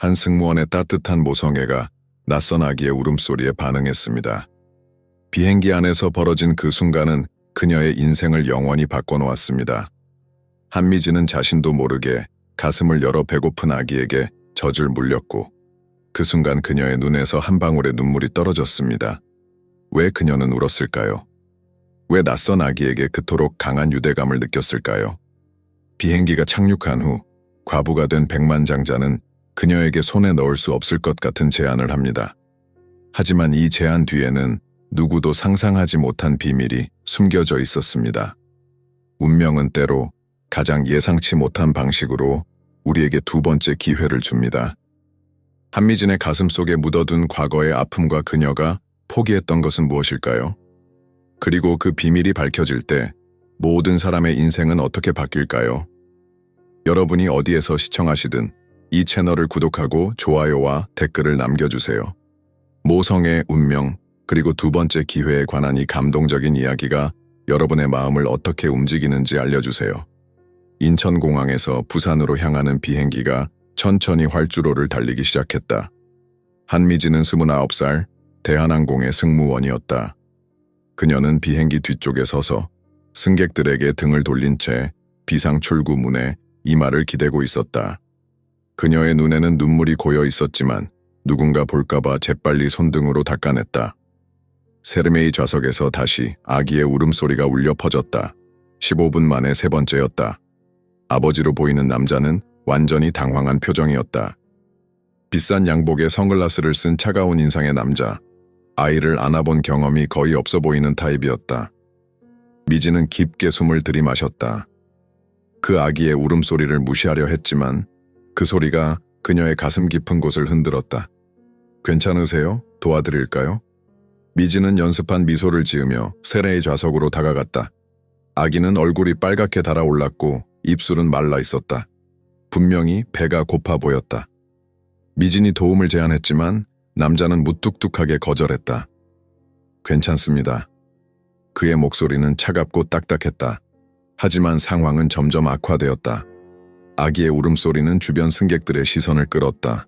한 승무원의 따뜻한 모성애가 낯선 아기의 울음소리에 반응했습니다. 비행기 안에서 벌어진 그 순간은 그녀의 인생을 영원히 바꿔놓았습니다. 한미진은 자신도 모르게 가슴을 열어 배고픈 아기에게 젖을 물렸고 그 순간 그녀의 눈에서 한 방울의 눈물이 떨어졌습니다. 왜 그녀는 울었을까요? 왜 낯선 아기에게 그토록 강한 유대감을 느꼈을까요? 비행기가 착륙한 후 과부가 된 백만장자는 그녀에게 손에 넣을 수 없을 것 같은 제안을 합니다. 하지만 이 제안 뒤에는 누구도 상상하지 못한 비밀이 숨겨져 있었습니다. 운명은 때로 가장 예상치 못한 방식으로 우리에게 두 번째 기회를 줍니다. 한미진의 가슴 속에 묻어둔 과거의 아픔과 그녀가 포기했던 것은 무엇일까요? 그리고 그 비밀이 밝혀질 때 모든 사람의 인생은 어떻게 바뀔까요? 여러분이 어디에서 시청하시든 이 채널을 구독하고 좋아요와 댓글을 남겨주세요. 모성의 운명, 그리고 두 번째 기회에 관한 이 감동적인 이야기가 여러분의 마음을 어떻게 움직이는지 알려주세요. 인천공항에서 부산으로 향하는 비행기가 천천히 활주로를 달리기 시작했다. 한미진은 29살 대한항공의 승무원이었다. 그녀는 비행기 뒤쪽에 서서 승객들에게 등을 돌린 채 비상 출구 문에 이마를 기대고 있었다. 그녀의 눈에는 눈물이 고여 있었지만 누군가 볼까봐 재빨리 손등으로 닦아냈다. 세르메이 좌석에서 다시 아기의 울음소리가 울려 퍼졌다. 15분 만에 세 번째였다. 아버지로 보이는 남자는 완전히 당황한 표정이었다. 비싼 양복에 선글라스를 쓴 차가운 인상의 남자, 아이를 안아본 경험이 거의 없어 보이는 타입이었다. 미지는 깊게 숨을 들이마셨다. 그 아기의 울음소리를 무시하려 했지만 그 소리가 그녀의 가슴 깊은 곳을 흔들었다. 괜찮으세요? 도와드릴까요? 미지는 연습한 미소를 지으며 세레의 좌석으로 다가갔다. 아기는 얼굴이 빨갛게 달아올랐고 입술은 말라 있었다. 분명히 배가 고파 보였다. 미진이 도움을 제안했지만 남자는 무뚝뚝하게 거절했다. 괜찮습니다. 그의 목소리는 차갑고 딱딱했다. 하지만 상황은 점점 악화되었다. 아기의 울음소리는 주변 승객들의 시선을 끌었다.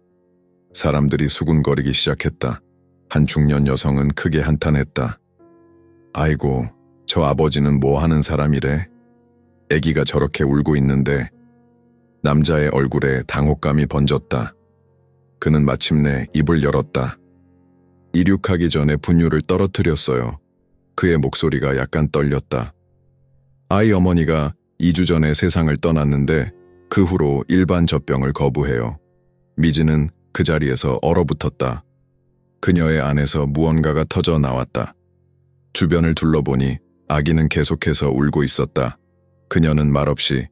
사람들이 수군거리기 시작했다. 한 중년 여성은 크게 한탄했다. 아이고, 저 아버지는 뭐 하는 사람이래? 아기가 저렇게 울고 있는데. 남자의 얼굴에 당혹감이 번졌다. 그는 마침내 입을 열었다. 이륙하기 전에 분유를 떨어뜨렸어요. 그의 목소리가 약간 떨렸다. 아이 어머니가 2주 전에 세상을 떠났는데 그 후로 일반 젖병을 거부해요. 미지는 그 자리에서 얼어붙었다. 그녀의 안에서 무언가가 터져 나왔다. 주변을 둘러보니 아기는 계속해서 울고 있었다. 그녀는 말없이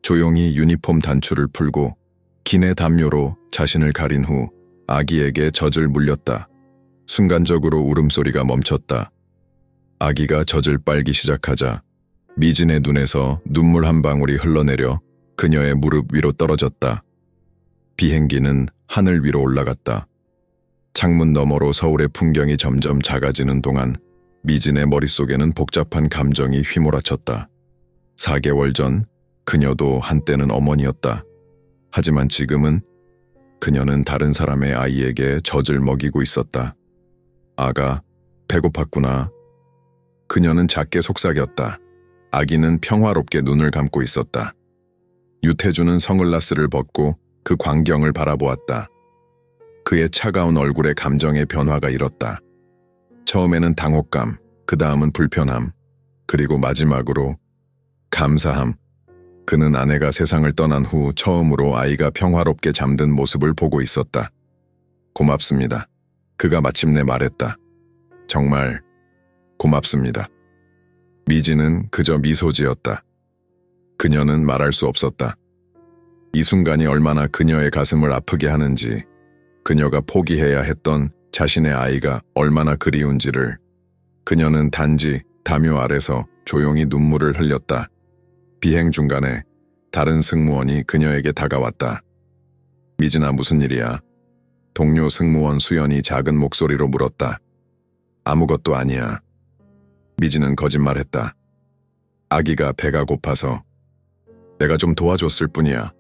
조용히 유니폼 단추를 풀고 기내 담요로 자신을 가린 후 아기에게 젖을 물렸다. 순간적으로 울음소리가 멈췄다. 아기가 젖을 빨기 시작하자 미진의 눈에서 눈물 한 방울이 흘러내려 그녀의 무릎 위로 떨어졌다. 비행기는 하늘 위로 올라갔다. 창문 너머로 서울의 풍경이 점점 작아지는 동안 미진의 머릿속에는 복잡한 감정이 휘몰아쳤다. 4개월 전 그녀도 한때는 어머니였다. 하지만 지금은 그녀는 다른 사람의 아이에게 젖을 먹이고 있었다. 아가, 배고팠구나. 그녀는 작게 속삭였다. 아기는 평화롭게 눈을 감고 있었다. 유태주는 선글라스를 벗고 그 광경을 바라보았다. 그의 차가운 얼굴에 감정의 변화가 일었다. 처음에는 당혹감, 그 다음은 불편함, 그리고 마지막으로 감사함. 그는 아내가 세상을 떠난 후 처음으로 아이가 평화롭게 잠든 모습을 보고 있었다. 고맙습니다. 그가 마침내 말했다. 정말 고맙습니다. 미지는 그저 미소 지었다. 그녀는 말할 수 없었다. 이 순간이 얼마나 그녀의 가슴을 아프게 하는지, 그녀가 포기해야 했던 자신의 아이가 얼마나 그리운지를. 그녀는 단지 담요 아래서 조용히 눈물을 흘렸다. 비행 중간에 다른 승무원이 그녀에게 다가왔다. 미진아, 무슨 일이야? 동료 승무원 수연이 작은 목소리로 물었다. 아무것도 아니야. 미진은 거짓말했다. 아기가 배가 고파서. 내가 좀 도와줬을 뿐이야.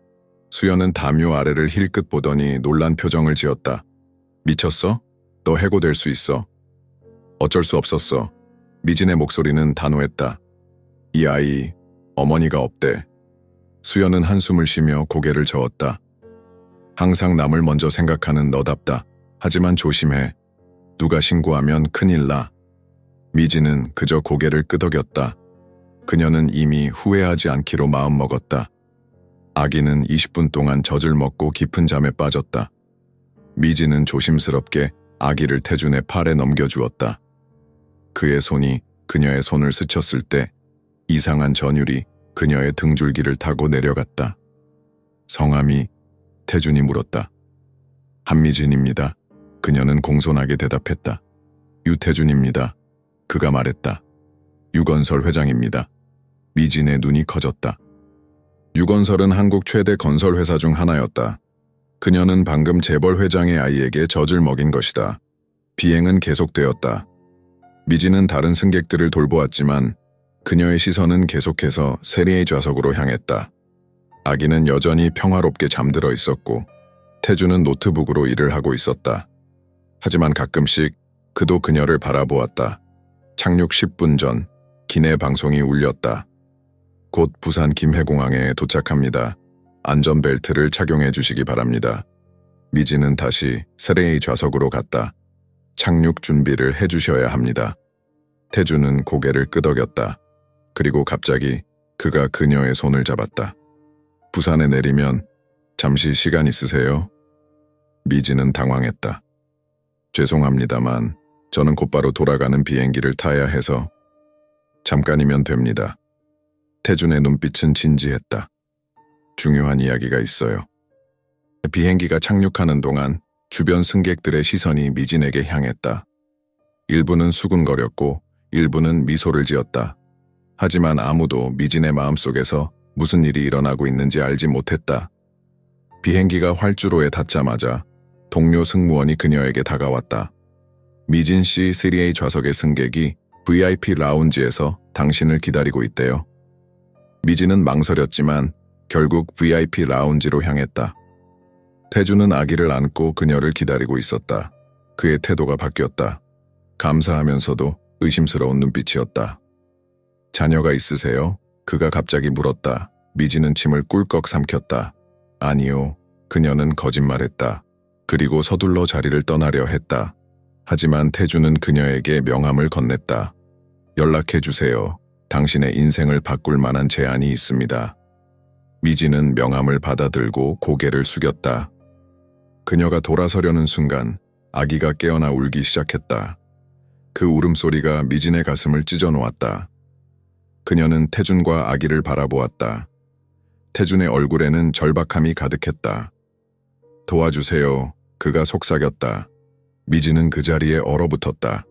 수연은 담요 아래를 힐끗 보더니 놀란 표정을 지었다. 미쳤어? 너 해고될 수 있어. 어쩔 수 없었어. 미진의 목소리는 단호했다. 이 아이, 어머니가 없대. 수연은 한숨을 쉬며 고개를 저었다. 항상 남을 먼저 생각하는 너답다. 하지만 조심해. 누가 신고하면 큰일 나. 미진은 그저 고개를 끄덕였다. 그녀는 이미 후회하지 않기로 마음먹었다. 아기는 20분 동안 젖을 먹고 깊은 잠에 빠졌다. 미진은 조심스럽게 아기를 태준의 팔에 넘겨주었다. 그의 손이 그녀의 손을 스쳤을 때 이상한 전율이 그녀의 등줄기를 타고 내려갔다. 성함이? 태준이 물었다. 한미진입니다. 그녀는 공손하게 대답했다. 유태준입니다. 그가 말했다. 유건설 회장입니다. 미진의 눈이 커졌다. 유건설은 한국 최대 건설회사 중 하나였다. 그녀는 방금 재벌 회장의 아이에게 젖을 먹인 것이다. 비행은 계속되었다. 미진은 다른 승객들을 돌보았지만 그녀의 시선은 계속해서 세리의 좌석으로 향했다. 아기는 여전히 평화롭게 잠들어 있었고 태준은 노트북으로 일을 하고 있었다. 하지만 가끔씩 그도 그녀를 바라보았다. 착륙 10분 전 기내 방송이 울렸다. 곧 부산 김해공항에 도착합니다. 안전벨트를 착용해 주시기 바랍니다. 미진은 다시 세레의 좌석으로 갔다. 착륙 준비를 해주셔야 합니다. 태준은 고개를 끄덕였다. 그리고 갑자기 그가 그녀의 손을 잡았다. 부산에 내리면 잠시 시간 있으세요? 미진은 당황했다. 죄송합니다만 저는 곧바로 돌아가는 비행기를 타야 해서 잠깐이면 됩니다. 태준의 눈빛은 진지했다. 중요한 이야기가 있어요. 비행기가 착륙하는 동안 주변 승객들의 시선이 미진에게 향했다. 일부는 수군거렸고 일부는 미소를 지었다. 하지만 아무도 미진의 마음속에서 무슨 일이 일어나고 있는지 알지 못했다. 비행기가 활주로에 닿자마자 동료 승무원이 그녀에게 다가왔다. 미진 씨 3A 좌석의 승객이 VIP 라운지에서 당신을 기다리고 있대요. 미진은 망설였지만 결국 VIP 라운지로 향했다. 태준은 아기를 안고 그녀를 기다리고 있었다. 그의 태도가 바뀌었다. 감사하면서도 의심스러운 눈빛이었다. 자녀가 있으세요? 그가 갑자기 물었다. 미진은 침을 꿀꺽 삼켰다. 아니요. 그녀는 거짓말했다. 그리고 서둘러 자리를 떠나려 했다. 하지만 태준은 그녀에게 명함을 건넸다. 연락해주세요. 당신의 인생을 바꿀 만한 제안이 있습니다. 미진은 명함을 받아들고 고개를 숙였다. 그녀가 돌아서려는 순간 아기가 깨어나 울기 시작했다. 그 울음소리가 미진의 가슴을 찢어놓았다. 그녀는 태준과 아기를 바라보았다. 태준의 얼굴에는 절박함이 가득했다. 도와주세요. 그가 속삭였다. 미진은 그 자리에 얼어붙었다.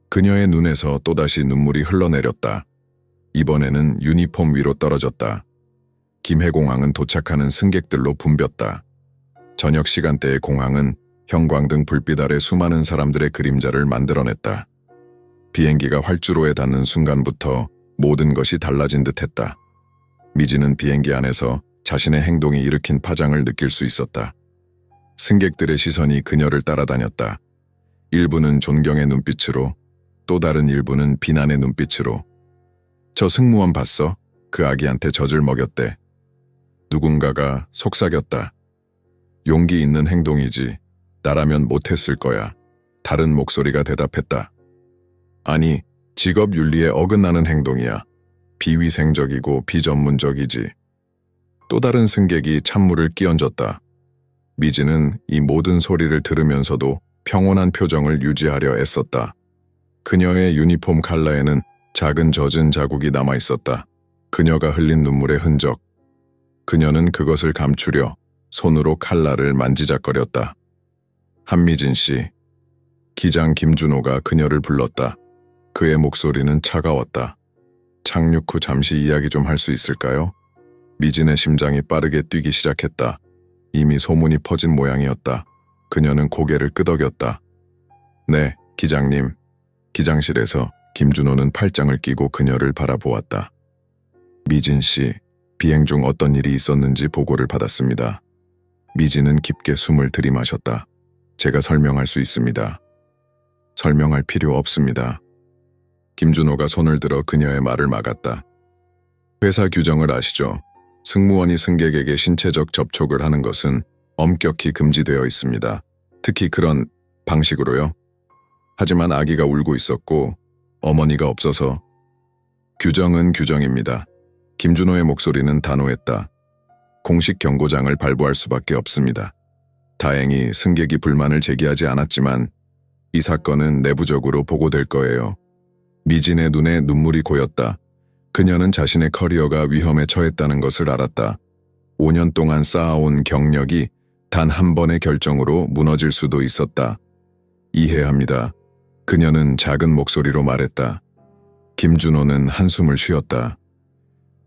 그녀의 눈에서 또다시 눈물이 흘러내렸다. 이번에는 유니폼 위로 떨어졌다. 김해공항은 도착하는 승객들로 붐볐다. 저녁 시간대의 공항은 형광등 불빛 아래 수많은 사람들의 그림자를 만들어냈다. 비행기가 활주로에 닿는 순간부터 모든 것이 달라진 듯했다. 미진은 비행기 안에서 자신의 행동이 일으킨 파장을 느낄 수 있었다. 승객들의 시선이 그녀를 따라다녔다. 일부는 존경의 눈빛으로, 또 다른 일부는 비난의 눈빛으로. 저 승무원 봤어? 그 아기한테 젖을 먹였대. 누군가가 속삭였다. 용기 있는 행동이지. 나라면 못했을 거야. 다른 목소리가 대답했다. 아니, 직업 윤리에 어긋나는 행동이야. 비위생적이고 비전문적이지. 또 다른 승객이 찬물을 끼얹었다. 미진은 이 모든 소리를 들으면서도 평온한 표정을 유지하려 애썼다. 그녀의 유니폼 칼라에는 작은 젖은 자국이 남아 있었다. 그녀가 흘린 눈물의 흔적. 그녀는 그것을 감추려 손으로 칼라를 만지작거렸다. 한미진 씨. 기장 김준호가 그녀를 불렀다. 그의 목소리는 차가웠다. 착륙 후 잠시 이야기 좀 할 수 있을까요? 미진의 심장이 빠르게 뛰기 시작했다. 이미 소문이 퍼진 모양이었다. 그녀는 고개를 끄덕였다. 네, 기장님. 기장실에서 김준호는 팔짱을 끼고 그녀를 바라보았다. 미진 씨, 비행 중 어떤 일이 있었는지 보고를 받았습니다. 미진은 깊게 숨을 들이마셨다. 제가 설명할 수 있습니다. 설명할 필요 없습니다. 김준호가 손을 들어 그녀의 말을 막았다. 회사 규정을 아시죠? 승무원이 승객에게 신체적 접촉을 하는 것은 엄격히 금지되어 있습니다. 특히 그런 방식으로요. 하지만 아기가 울고 있었고 어머니가 없어서 규정은 규정입니다. 김준호의 목소리는 단호했다. 공식 경고장을 발부할 수밖에 없습니다. 다행히 승객이 불만을 제기하지 않았지만 이 사건은 내부적으로 보고될 거예요. 미진의 눈에 눈물이 고였다. 그녀는 자신의 커리어가 위험에 처했다는 것을 알았다. 5년 동안 쌓아온 경력이 단 한 번의 결정으로 무너질 수도 있었다. 이해합니다. 그녀는 작은 목소리로 말했다. 김준호는 한숨을 쉬었다.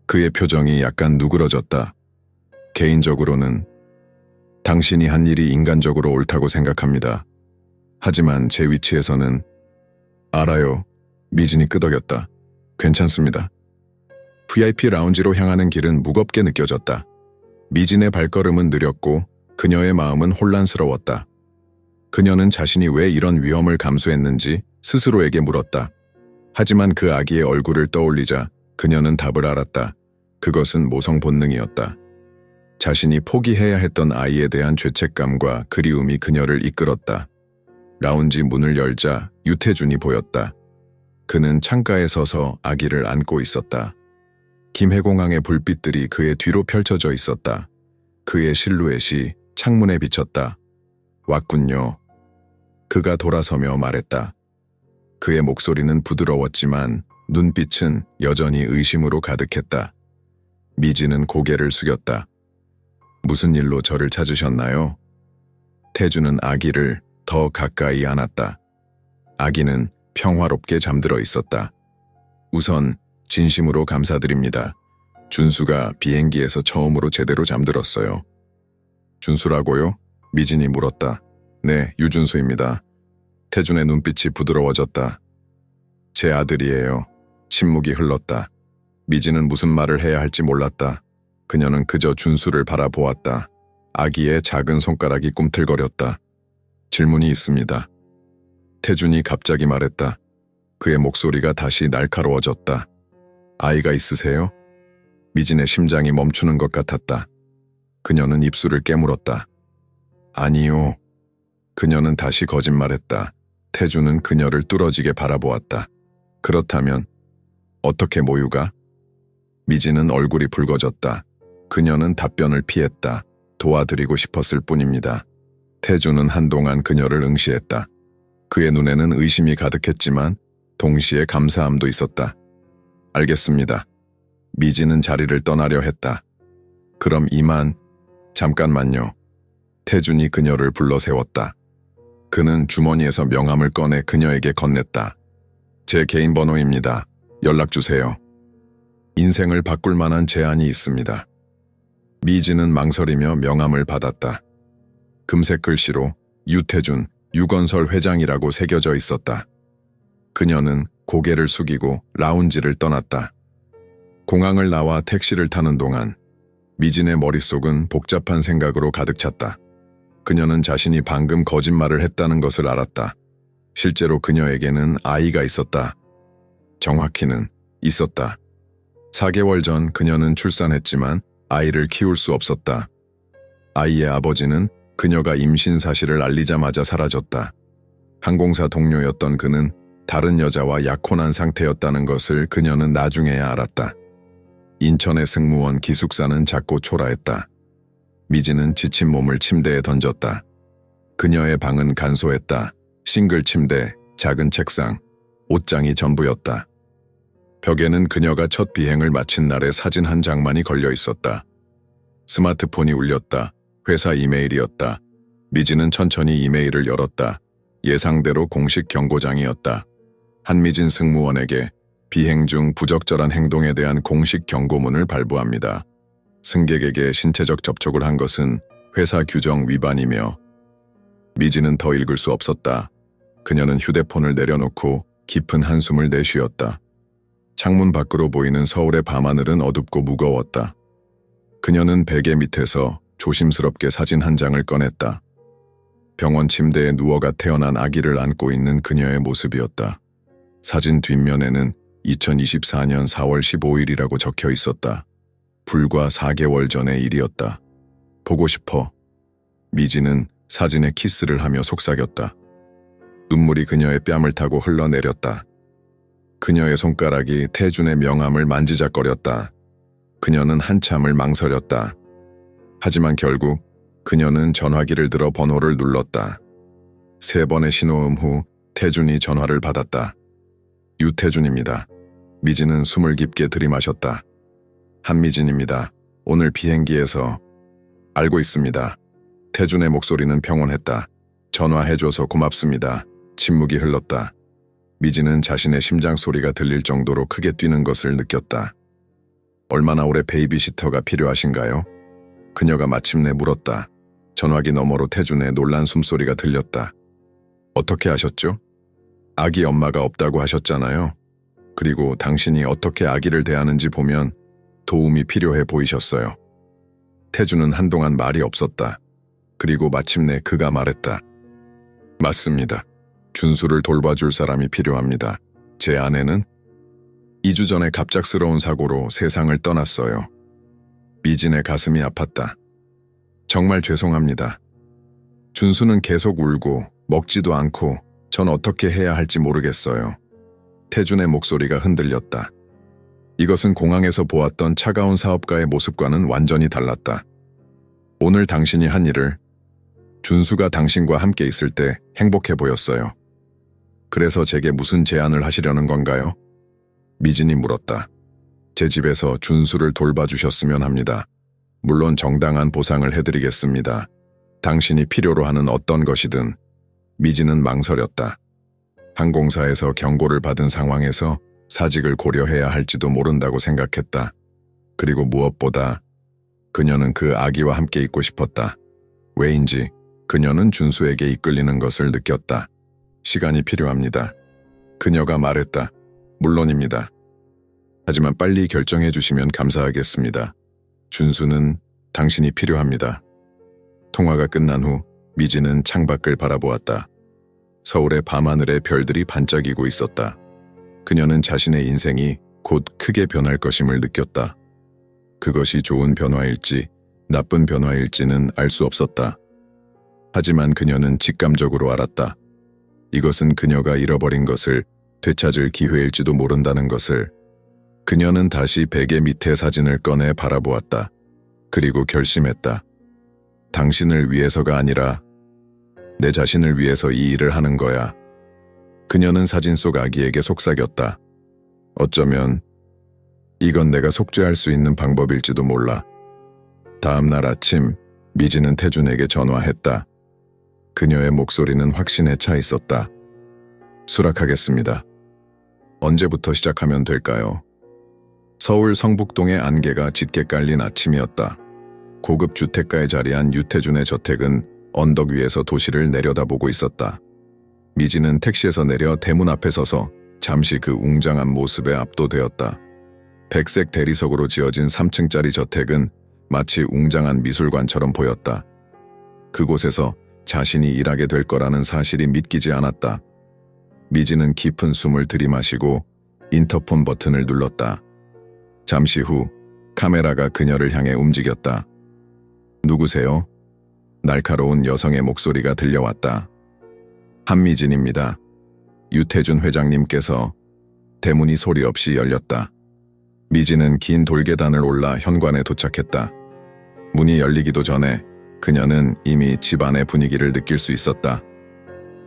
그의 표정이 약간 누그러졌다. 개인적으로는 당신이 한 일이 인간적으로 옳다고 생각합니다. 하지만 제 위치에서는 알아요. 미진이 끄덕였다. 괜찮습니다. VIP 라운지로 향하는 길은 무겁게 느껴졌다. 미진의 발걸음은 느렸고 그녀의 마음은 혼란스러웠다. 그녀는 자신이 왜 이런 위험을 감수했는지 스스로에게 물었다. 하지만 그 아기의 얼굴을 떠올리자 그녀는 답을 알았다. 그것은 모성 본능이었다. 자신이 포기해야 했던 아이에 대한 죄책감과 그리움이 그녀를 이끌었다. 라운지 문을 열자 유태준이 보였다. 그는 창가에 서서 아기를 안고 있었다. 김해공항의 불빛들이 그의 뒤로 펼쳐져 있었다. 그의 실루엣이 창문에 비쳤다. 왔군요. 그가 돌아서며 말했다. 그의 목소리는 부드러웠지만 눈빛은 여전히 의심으로 가득했다. 미진은 고개를 숙였다. 무슨 일로 저를 찾으셨나요? 태주는 아기를 더 가까이 안았다. 아기는 평화롭게 잠들어 있었다. 우선 진심으로 감사드립니다. 준수가 비행기에서 처음으로 제대로 잠들었어요. 준수라고요? 미진이 물었다. 네, 유준수입니다. 태준의 눈빛이 부드러워졌다. 제 아들이에요. 침묵이 흘렀다. 미진은 무슨 말을 해야 할지 몰랐다. 그녀는 그저 준수를 바라보았다. 아기의 작은 손가락이 꿈틀거렸다. 질문이 있습니다. 태준이 갑자기 말했다. 그의 목소리가 다시 날카로워졌다. 아이가 있으세요? 미진의 심장이 멈추는 것 같았다. 그녀는 입술을 깨물었다. 아니요. 그녀는 다시 거짓말했다. 태준은 그녀를 뚫어지게 바라보았다. 그렇다면 어떻게 모유가? 미진은 얼굴이 붉어졌다. 그녀는 답변을 피했다. 도와드리고 싶었을 뿐입니다. 태준은 한동안 그녀를 응시했다. 그의 눈에는 의심이 가득했지만 동시에 감사함도 있었다. 알겠습니다. 미진은 자리를 떠나려 했다. 그럼 이만, 잠깐만요. 태준이 그녀를 불러 세웠다. 그는 주머니에서 명함을 꺼내 그녀에게 건넸다. 제 개인 번호입니다. 연락주세요. 인생을 바꿀 만한 제안이 있습니다. 미진은 망설이며 명함을 받았다. 금색 글씨로 유태준, 유건설 회장이라고 새겨져 있었다. 그녀는 고개를 숙이고 라운지를 떠났다. 공항을 나와 택시를 타는 동안 미진의 머릿속은 복잡한 생각으로 가득 찼다. 그녀는 자신이 방금 거짓말을 했다는 것을 알았다. 실제로 그녀에게는 아이가 있었다. 정확히는 있었다. 4개월 전 그녀는 출산했지만 아이를 키울 수 없었다. 아이의 아버지는 그녀가 임신 사실을 알리자마자 사라졌다. 항공사 동료였던 그는 다른 여자와 약혼한 상태였다는 것을 그녀는 나중에야 알았다. 인천의 승무원 기숙사는 작고 초라했다. 미진은 지친 몸을 침대에 던졌다. 그녀의 방은 간소했다. 싱글 침대, 작은 책상, 옷장이 전부였다. 벽에는 그녀가 첫 비행을 마친 날의 사진 한 장만이 걸려 있었다. 스마트폰이 울렸다. 회사 이메일이었다. 미진은 천천히 이메일을 열었다. 예상대로 공식 경고장이었다. 한미진 승무원에게 비행 중 부적절한 행동에 대한 공식 경고문을 발부합니다. 승객에게 신체적 접촉을 한 것은 회사 규정 위반이며 미진은 더 읽을 수 없었다. 그녀는 휴대폰을 내려놓고 깊은 한숨을 내쉬었다. 창문 밖으로 보이는 서울의 밤하늘은 어둡고 무거웠다. 그녀는 베개 밑에서 조심스럽게 사진 한 장을 꺼냈다. 병원 침대에 누워가 태어난 아기를 안고 있는 그녀의 모습이었다. 사진 뒷면에는 2024년 4월 15일이라고 적혀 있었다. 불과 4개월 전의 일이었다. 보고 싶어. 미지는 사진에 키스를 하며 속삭였다. 눈물이 그녀의 뺨을 타고 흘러내렸다. 그녀의 손가락이 태준의 명함을 만지작거렸다. 그녀는 한참을 망설였다. 하지만 결국 그녀는 전화기를 들어 번호를 눌렀다. 3번의 신호음 후 태준이 전화를 받았다. 유태준입니다. 미지는 숨을 깊게 들이마셨다. 한미진입니다. 오늘 비행기에서. 알고 있습니다. 태준의 목소리는 평온했다. 전화해줘서 고맙습니다. 침묵이 흘렀다. 미지는 자신의 심장 소리가 들릴 정도로 크게 뛰는 것을 느꼈다. 얼마나 오래 베이비시터가 필요하신가요? 그녀가 마침내 물었다. 전화기 너머로 태준의 놀란 숨소리가 들렸다. 어떻게 아셨죠? 아기 엄마가 없다고 하셨잖아요. 그리고 당신이 어떻게 아기를 대하는지 보면 도움이 필요해 보이셨어요. 태준은 한동안 말이 없었다. 그리고 마침내 그가 말했다. 맞습니다. 준수를 돌봐줄 사람이 필요합니다. 제 아내는 2주 전에 갑작스러운 사고로 세상을 떠났어요. 미진의 가슴이 아팠다. 정말 죄송합니다. 준수는 계속 울고 먹지도 않고 전 어떻게 해야 할지 모르겠어요. 태준의 목소리가 흔들렸다. 이것은 공항에서 보았던 차가운 사업가의 모습과는 완전히 달랐다. 오늘 당신이 한 일을 준수가 당신과 함께 있을 때 행복해 보였어요. 그래서 제게 무슨 제안을 하시려는 건가요? 미진이 물었다. 제 집에서 준수를 돌봐주셨으면 합니다. 물론 정당한 보상을 해드리겠습니다. 당신이 필요로 하는 어떤 것이든. 미진은 망설였다. 항공사에서 경고를 받은 상황에서 사직을 고려해야 할지도 모른다고 생각했다. 그리고 무엇보다 그녀는 그 아기와 함께 있고 싶었다. 왜인지 그녀는 준수에게 이끌리는 것을 느꼈다. 시간이 필요합니다. 그녀가 말했다. 물론입니다. 하지만 빨리 결정해 주시면 감사하겠습니다. 준수는 당신이 필요합니다. 통화가 끝난 후 미지는 창밖을 바라보았다. 서울의 밤하늘에 별들이 반짝이고 있었다. 그녀는 자신의 인생이 곧 크게 변할 것임을 느꼈다. 그것이 좋은 변화일지 나쁜 변화일지는 알 수 없었다. 하지만 그녀는 직감적으로 알았다. 이것은 그녀가 잃어버린 것을 되찾을 기회일지도 모른다는 것을. 그녀는 다시 베개 밑에 사진을 꺼내 바라보았다. 그리고 결심했다. 당신을 위해서가 아니라 내 자신을 위해서 이 일을 하는 거야. 그녀는 사진 속 아기에게 속삭였다. 어쩌면 이건 내가 속죄할 수 있는 방법일지도 몰라. 다음 날 아침 미지는 태준에게 전화했다. 그녀의 목소리는 확신에 차 있었다. 수락하겠습니다. 언제부터 시작하면 될까요? 서울 성북동의 안개가 짙게 깔린 아침이었다. 고급 주택가에 자리한 유태준의 저택은 언덕 위에서 도시를 내려다보고 있었다. 미지는 택시에서 내려 대문 앞에 서서 잠시 그 웅장한 모습에 압도되었다. 백색 대리석으로 지어진 3층짜리 저택은 마치 웅장한 미술관처럼 보였다. 그곳에서 자신이 일하게 될 거라는 사실이 믿기지 않았다. 미지는 깊은 숨을 들이마시고 인터폰 버튼을 눌렀다. 잠시 후 카메라가 그녀를 향해 움직였다. 누구세요? 날카로운 여성의 목소리가 들려왔다. 한미진입니다. 유태준 회장님께서. 대문이 소리 없이 열렸다. 미지는 긴 돌계단을 올라 현관에 도착했다. 문이 열리기도 전에 그녀는 이미 집안의 분위기를 느낄 수 있었다.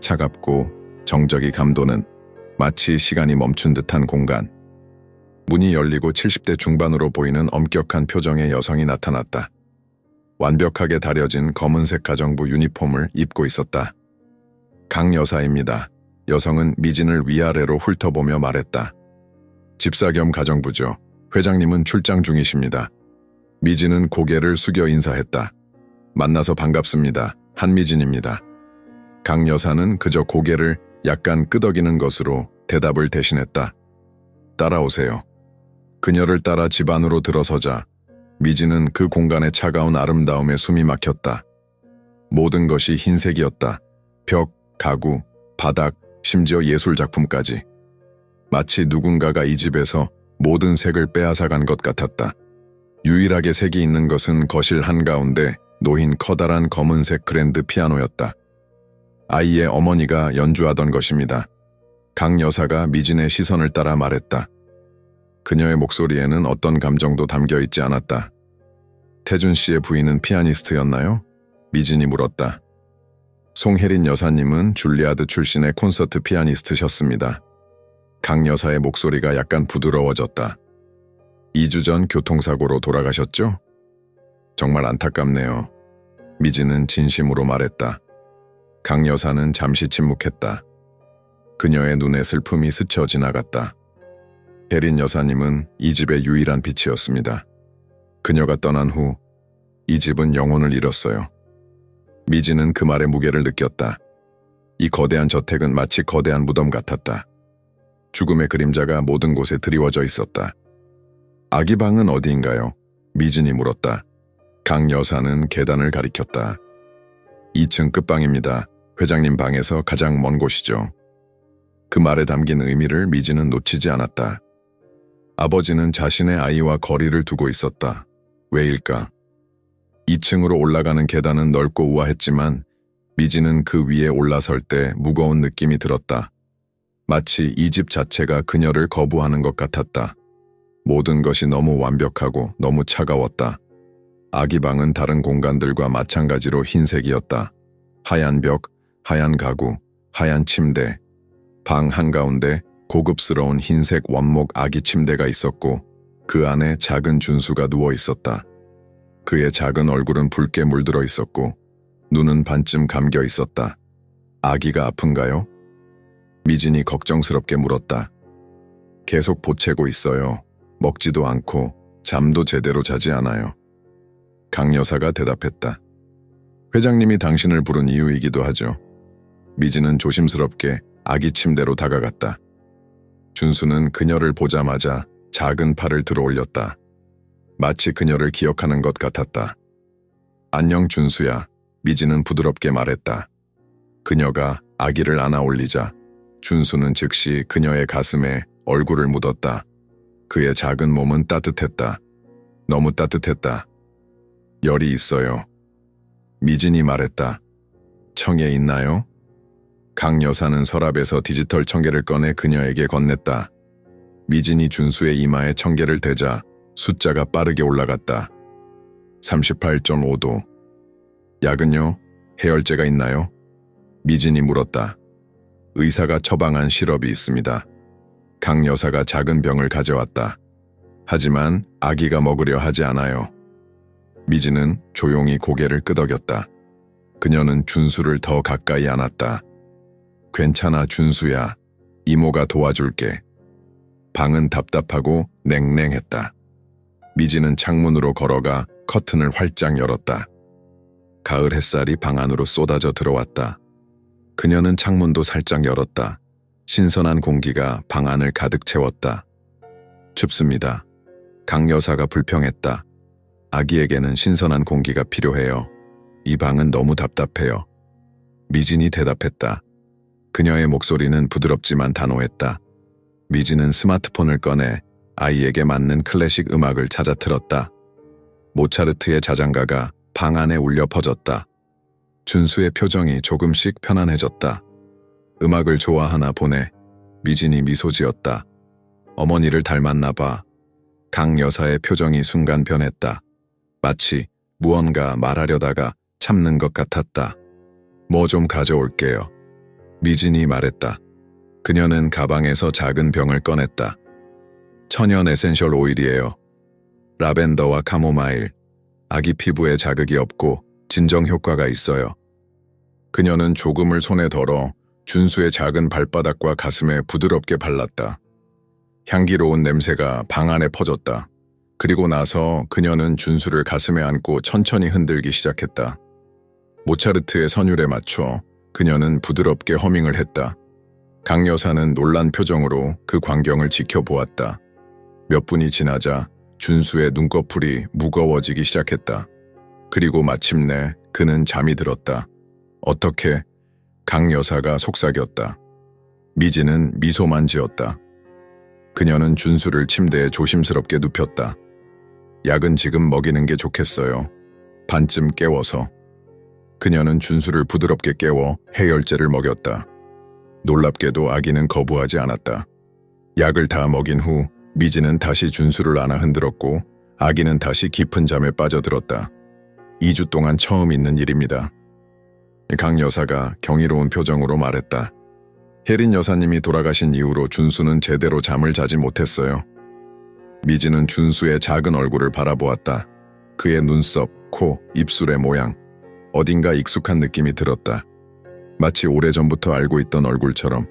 차갑고 정적이 감도는 마치 시간이 멈춘 듯한 공간. 문이 열리고 70대 중반으로 보이는 엄격한 표정의 여성이 나타났다. 완벽하게 다려진 검은색 가정부 유니폼을 입고 있었다. 강 여사입니다. 여성은 미진을 위아래로 훑어보며 말했다. 집사 겸 가정부죠. 회장님은 출장 중이십니다. 미진은 고개를 숙여 인사했다. 만나서 반갑습니다. 한미진입니다. 강 여사는 그저 고개를 약간 끄덕이는 것으로 대답을 대신했다. 따라오세요. 그녀를 따라 집 안으로 들어서자 미지는 그 공간의 차가운 아름다움에 숨이 막혔다. 모든 것이 흰색이었다. 벽, 가구, 바닥, 심지어 예술작품까지. 마치 누군가가 이 집에서 모든 색을 빼앗아간 것 같았다. 유일하게 색이 있는 것은 거실 한가운데 놓인 커다란 검은색 그랜드 피아노였다. 아이의 어머니가 연주하던 것입니다. 강 여사가 미진의 시선을 따라 말했다. 그녀의 목소리에는 어떤 감정도 담겨 있지 않았다. 태준 씨의 부인은 피아니스트였나요? 미진이 물었다. 송혜린 여사님은 줄리아드 출신의 콘서트 피아니스트셨습니다. 강 여사의 목소리가 약간 부드러워졌다. 2주 전 교통사고로 돌아가셨죠? 정말 안타깝네요. 미진은 진심으로 말했다. 강 여사는 잠시 침묵했다. 그녀의 눈에 슬픔이 스쳐 지나갔다. 혜린 여사님은 이 집의 유일한 빛이었습니다. 그녀가 떠난 후 이 집은 영혼을 잃었어요. 미진은 그 말의 무게를 느꼈다. 이 거대한 저택은 마치 거대한 무덤 같았다. 죽음의 그림자가 모든 곳에 드리워져 있었다. 아기 방은 어디인가요? 미진이 물었다. 강 여사는 계단을 가리켰다. 2층 끝방입니다. 회장님 방에서 가장 먼 곳이죠. 그 말에 담긴 의미를 미진은 놓치지 않았다. 아버지는 자신의 아이와 거리를 두고 있었다. 왜일까? 2층으로 올라가는 계단은 넓고 우아했지만 미진은 그 위에 올라설 때 무거운 느낌이 들었다. 마치 이 집 자체가 그녀를 거부하는 것 같았다. 모든 것이 너무 완벽하고 너무 차가웠다. 아기 방은 다른 공간들과 마찬가지로 흰색이었다. 하얀 벽, 하얀 가구, 하얀 침대. 방 한가운데 고급스러운 흰색 원목 아기 침대가 있었고 그 안에 작은 준수가 누워 있었다. 그의 작은 얼굴은 붉게 물들어 있었고 눈은 반쯤 감겨 있었다. 아기가 아픈가요? 미진이 걱정스럽게 물었다. 계속 보채고 있어요. 먹지도 않고 잠도 제대로 자지 않아요. 강 여사가 대답했다. 회장님이 당신을 부른 이유이기도 하죠. 미진은 조심스럽게 아기 침대로 다가갔다. 준수는 그녀를 보자마자 작은 팔을 들어 올렸다. 마치 그녀를 기억하는 것 같았다. 안녕 준수야, 미진은 부드럽게 말했다. 그녀가 아기를 안아 올리자 준수는 즉시 그녀의 가슴에 얼굴을 묻었다. 그의 작은 몸은 따뜻했다. 너무 따뜻했다. 열이 있어요. 미진이 말했다. 청에 있나요? 강 여사는 서랍에서 디지털 청계를 꺼내 그녀에게 건넸다. 미진이 준수의 이마에 청계를 대자 숫자가 빠르게 올라갔다. 38.5도. 약은요? 해열제가 있나요? 미진이 물었다. 의사가 처방한 시럽이 있습니다. 강 여사가 작은 병을 가져왔다. 하지만 아기가 먹으려 하지 않아요. 미진은 조용히 고개를 끄덕였다. 그녀는 준수를 더 가까이 안았다. 괜찮아 준수야. 이모가 도와줄게. 방은 답답하고 냉랭했다. 미진은 창문으로 걸어가 커튼을 활짝 열었다. 가을 햇살이 방 안으로 쏟아져 들어왔다. 그녀는 창문도 살짝 열었다. 신선한 공기가 방 안을 가득 채웠다. 춥습니다. 강 여사가 불평했다. 아기에게는 신선한 공기가 필요해요. 이 방은 너무 답답해요. 미진이 대답했다. 그녀의 목소리는 부드럽지만 단호했다. 미진은 스마트폰을 꺼내 아이에게 맞는 클래식 음악을 찾아 틀었다. 모차르트의 자장가가 방 안에 울려 퍼졌다. 준수의 표정이 조금씩 편안해졌다. 음악을 좋아하나 보네. 미진이 미소 지었다. 어머니를 닮았나 봐. 강 여사의 표정이 순간 변했다. 마치 무언가 말하려다가 참는 것 같았다. 뭐 좀 가져올게요. 미진이 말했다. 그녀는 가방에서 작은 병을 꺼냈다. 천연 에센셜 오일이에요. 라벤더와 카모마일. 아기 피부에 자극이 없고 진정 효과가 있어요. 그녀는 조금을 손에 덜어 준수의 작은 발바닥과 가슴에 부드럽게 발랐다. 향기로운 냄새가 방 안에 퍼졌다. 그리고 나서 그녀는 준수를 가슴에 안고 천천히 흔들기 시작했다. 모차르트의 선율에 맞춰 그녀는 부드럽게 허밍을 했다. 강 여사는 놀란 표정으로 그 광경을 지켜보았다. 몇 분이 지나자 준수의 눈꺼풀이 무거워지기 시작했다. 그리고 마침내 그는 잠이 들었다. 어떻게? 강 여사가 속삭였다. 미지는 미소만 지었다. 그녀는 준수를 침대에 조심스럽게 눕혔다. 약은 지금 먹이는 게 좋겠어요. 반쯤 깨워서. 그녀는 준수를 부드럽게 깨워 해열제를 먹였다. 놀랍게도 아기는 거부하지 않았다. 약을 다 먹인 후 미지는 다시 준수를 안아 흔들었고 아기는 다시 깊은 잠에 빠져들었다. 2주 동안 처음 있는 일입니다. 강 여사가 경이로운 표정으로 말했다. 혜린 여사님이 돌아가신 이후로 준수는 제대로 잠을 자지 못했어요. 미지는 준수의 작은 얼굴을 바라보았다. 그의 눈썹, 코, 입술의 모양. 어딘가 익숙한 느낌이 들었다. 마치 오래전부터 알고 있던 얼굴처럼.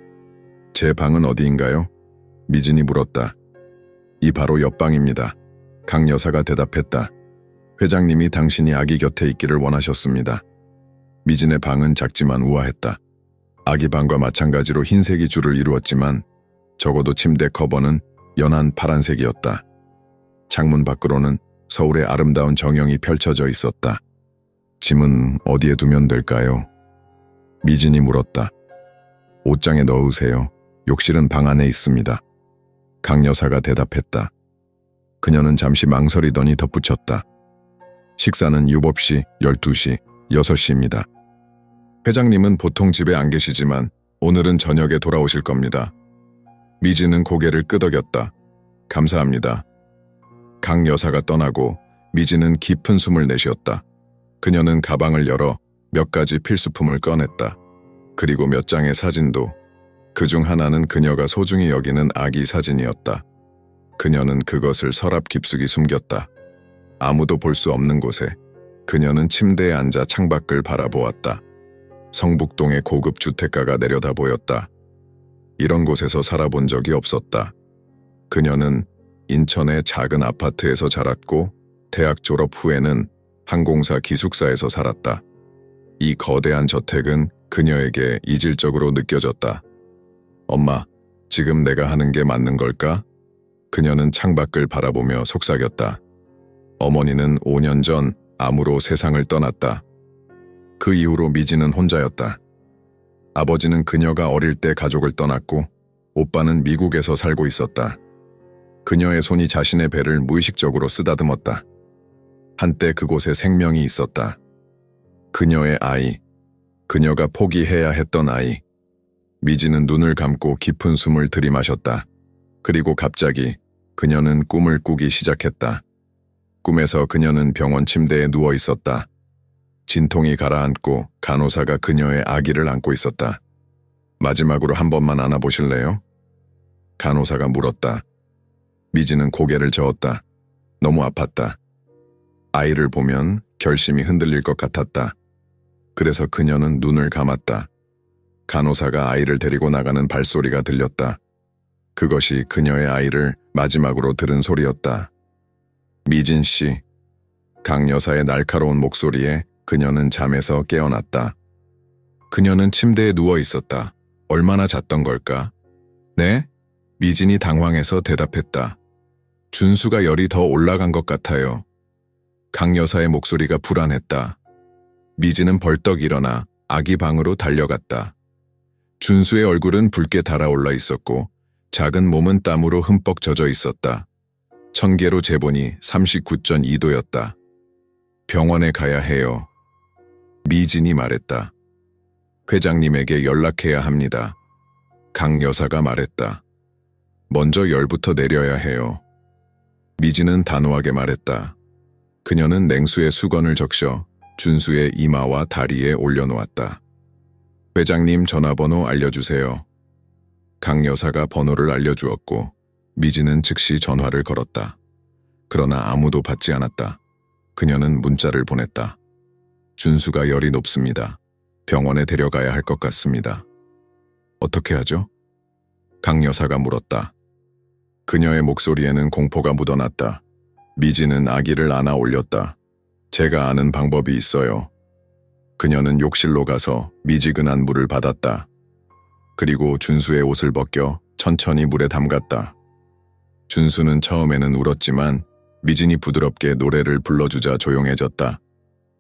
제 방은 어디인가요? 미진이 물었다. 이 바로 옆방입니다. 강 여사가 대답했다. 회장님이 당신이 아기 곁에 있기를 원하셨습니다. 미진의 방은 작지만 우아했다. 아기 방과 마찬가지로 흰색이 줄을 이루었지만 적어도 침대 커버는 연한 파란색이었다. 창문 밖으로는 서울의 아름다운 정영이 펼쳐져 있었다. 짐은 어디에 두면 될까요? 미진이 물었다. 옷장에 넣으세요. 욕실은 방 안에 있습니다. 강 여사가 대답했다. 그녀는 잠시 망설이더니 덧붙였다. 식사는 유법시 12시, 6시입니다. 회장님은 보통 집에 안 계시지만 오늘은 저녁에 돌아오실 겁니다. 미지는 고개를 끄덕였다. 감사합니다. 강 여사가 떠나고 미지는 깊은 숨을 내쉬었다. 그녀는 가방을 열어 몇 가지 필수품을 꺼냈다. 그리고 몇 장의 사진도. 그중 하나는 그녀가 소중히 여기는 아기 사진이었다. 그녀는 그것을 서랍 깊숙이 숨겼다. 아무도 볼 수 없는 곳에. 그녀는 침대에 앉아 창밖을 바라보았다. 성북동의 고급 주택가가 내려다 보였다. 이런 곳에서 살아본 적이 없었다. 그녀는 인천의 작은 아파트에서 자랐고 대학 졸업 후에는 항공사 기숙사에서 살았다. 이 거대한 저택은 그녀에게 이질적으로 느껴졌다. 엄마, 지금 내가 하는 게 맞는 걸까? 그녀는 창밖을 바라보며 속삭였다. 어머니는 5년 전 암으로 세상을 떠났다. 그 이후로 미지는 혼자였다. 아버지는 그녀가 어릴 때 가족을 떠났고 오빠는 미국에서 살고 있었다. 그녀의 손이 자신의 배를 무의식적으로 쓰다듬었다. 한때 그곳에 생명이 있었다. 그녀의 아이, 그녀가 포기해야 했던 아이. 미지는 눈을 감고 깊은 숨을 들이마셨다. 그리고 갑자기 그녀는 꿈을 꾸기 시작했다. 꿈에서 그녀는 병원 침대에 누워 있었다. 진통이 가라앉고 간호사가 그녀의 아기를 안고 있었다. 마지막으로 한 번만 안아보실래요? 간호사가 물었다. 미지는 고개를 저었다. 너무 아팠다. 아이를 보면 결심이 흔들릴 것 같았다. 그래서 그녀는 눈을 감았다. 간호사가 아이를 데리고 나가는 발소리가 들렸다. 그것이 그녀의 아이를 마지막으로 들은 소리였다. 미진 씨. 강 여사의 날카로운 목소리에 그녀는 잠에서 깨어났다. 그녀는 침대에 누워 있었다. 얼마나 잤던 걸까? 네? 미진이 당황해서 대답했다. 준수가 열이 더 올라간 것 같아요. 강 여사의 목소리가 불안했다. 미진은 벌떡 일어나 아기 방으로 달려갔다. 준수의 얼굴은 붉게 달아올라 있었고 작은 몸은 땀으로 흠뻑 젖어 있었다. 천계로 재보니 39.2도였다. 병원에 가야 해요. 미진이 말했다. 회장님에게 연락해야 합니다. 강 여사가 말했다. 먼저 열부터 내려야 해요. 미진은 단호하게 말했다. 그녀는 냉수에 수건을 적셔 준수의 이마와 다리에 올려놓았다. 회장님 전화번호 알려주세요. 강 여사가 번호를 알려주었고 미진은 즉시 전화를 걸었다. 그러나 아무도 받지 않았다. 그녀는 문자를 보냈다. 준수가 열이 높습니다. 병원에 데려가야 할 것 같습니다. 어떻게 하죠? 강 여사가 물었다. 그녀의 목소리에는 공포가 묻어났다. 미진은 아기를 안아 올렸다. 제가 아는 방법이 있어요. 그녀는 욕실로 가서 미지근한 물을 받았다. 그리고 준수의 옷을 벗겨 천천히 물에 담갔다. 준수는 처음에는 울었지만 미진이 부드럽게 노래를 불러주자 조용해졌다.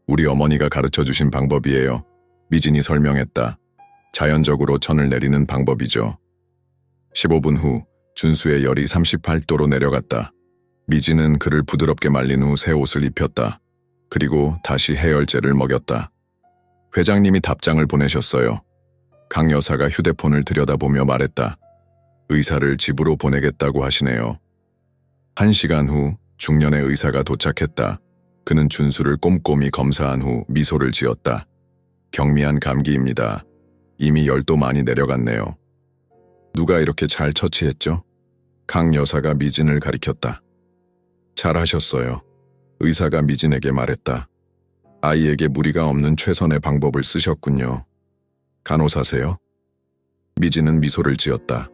우리 어머니가 가르쳐주신 방법이에요. 미진이 설명했다. 자연적으로 천을 내리는 방법이죠. 15분 후 준수의 열이 38도로 내려갔다. 미진은 그를 부드럽게 말린 후 새 옷을 입혔다. 그리고 다시 해열제를 먹였다. 회장님이 답장을 보내셨어요. 강 여사가 휴대폰을 들여다보며 말했다. 의사를 집으로 보내겠다고 하시네요. 1시간 후 중년의 의사가 도착했다. 그는 준수를 꼼꼼히 검사한 후 미소를 지었다. 경미한 감기입니다. 이미 열도 많이 내려갔네요. 누가 이렇게 잘 처치했죠? 강 여사가 미진을 가리켰다. 잘하셨어요. 의사가 미진에게 말했다. 아이에게 무리가 없는 최선의 방법을 쓰셨군요. 간호사세요? 미진은 미소를 지었다.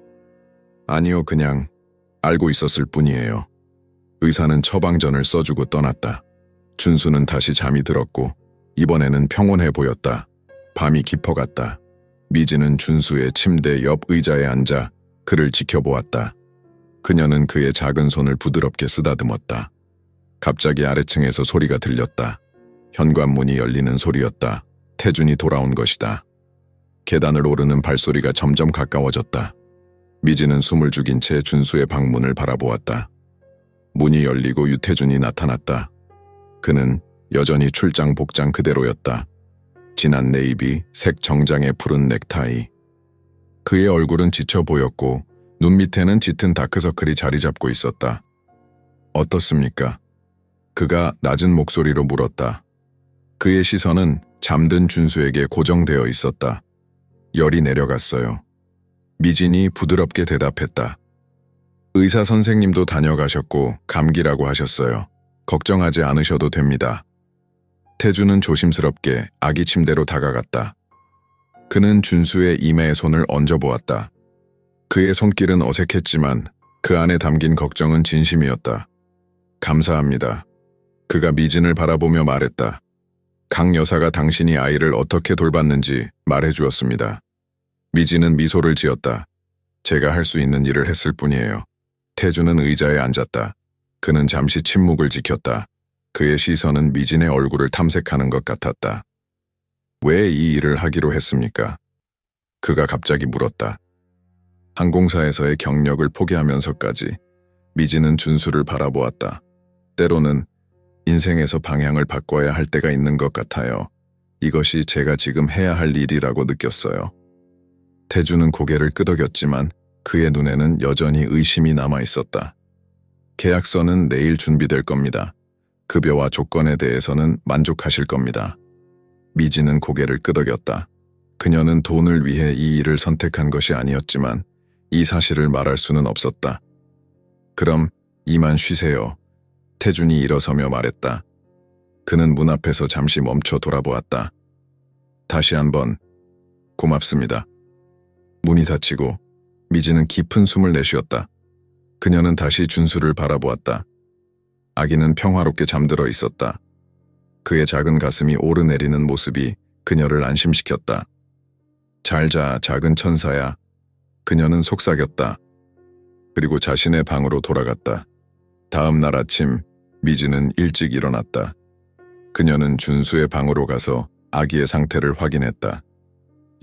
아니요, 그냥 알고 있었을 뿐이에요. 의사는 처방전을 써주고 떠났다. 준수는 다시 잠이 들었고 이번에는 평온해 보였다. 밤이 깊어갔다. 미진은 준수의 침대 옆 의자에 앉아 그를 지켜보았다. 그녀는 그의 작은 손을 부드럽게 쓰다듬었다. 갑자기 아래층에서 소리가 들렸다. 현관문이 열리는 소리였다. 태준이 돌아온 것이다. 계단을 오르는 발소리가 점점 가까워졌다. 미진은 숨을 죽인 채 준수의 방문을 바라보았다. 문이 열리고 유태준이 나타났다. 그는 여전히 출장 복장 그대로였다. 진한 네이비, 색 정장에 푸른 넥타이. 그의 얼굴은 지쳐 보였고 눈 밑에는 짙은 다크서클이 자리 잡고 있었다. 어떻습니까? 그가 낮은 목소리로 물었다. 그의 시선은 잠든 준수에게 고정되어 있었다. 열이 내려갔어요. 미진이 부드럽게 대답했다. 의사 선생님도 다녀가셨고 감기라고 하셨어요. 걱정하지 않으셔도 됩니다. 태준은 조심스럽게 아기 침대로 다가갔다. 그는 준수의 이마에 손을 얹어보았다. 그의 손길은 어색했지만 그 안에 담긴 걱정은 진심이었다. 감사합니다. 그가 미진을 바라보며 말했다. 강 여사가 당신이 아이를 어떻게 돌봤는지 말해주었습니다. 미진은 미소를 지었다. 제가 할 수 있는 일을 했을 뿐이에요. 태준은 의자에 앉았다. 그는 잠시 침묵을 지켰다. 그의 시선은 미진의 얼굴을 탐색하는 것 같았다. 왜 이 일을 하기로 했습니까? 그가 갑자기 물었다. 항공사에서의 경력을 포기하면서까지 미진은 준수를 바라보았다. 때로는 인생에서 방향을 바꿔야 할 때가 있는 것 같아요. 이것이 제가 지금 해야 할 일이라고 느꼈어요. 태준은 고개를 끄덕였지만 그의 눈에는 여전히 의심이 남아 있었다. 계약서는 내일 준비될 겁니다. 급여와 조건에 대해서는 만족하실 겁니다. 미진은 고개를 끄덕였다. 그녀는 돈을 위해 이 일을 선택한 것이 아니었지만 이 사실을 말할 수는 없었다. 그럼 이만 쉬세요. 태준이 일어서며 말했다. 그는 문 앞에서 잠시 멈춰 돌아보았다. 다시 한번 고맙습니다. 문이 닫히고 미진은 깊은 숨을 내쉬었다. 그녀는 다시 준수를 바라보았다. 아기는 평화롭게 잠들어 있었다. 그의 작은 가슴이 오르내리는 모습이 그녀를 안심시켰다. 잘 자, 작은 천사야. 그녀는 속삭였다. 그리고 자신의 방으로 돌아갔다. 다음 날 아침 미진은 일찍 일어났다. 그녀는 준수의 방으로 가서 아기의 상태를 확인했다.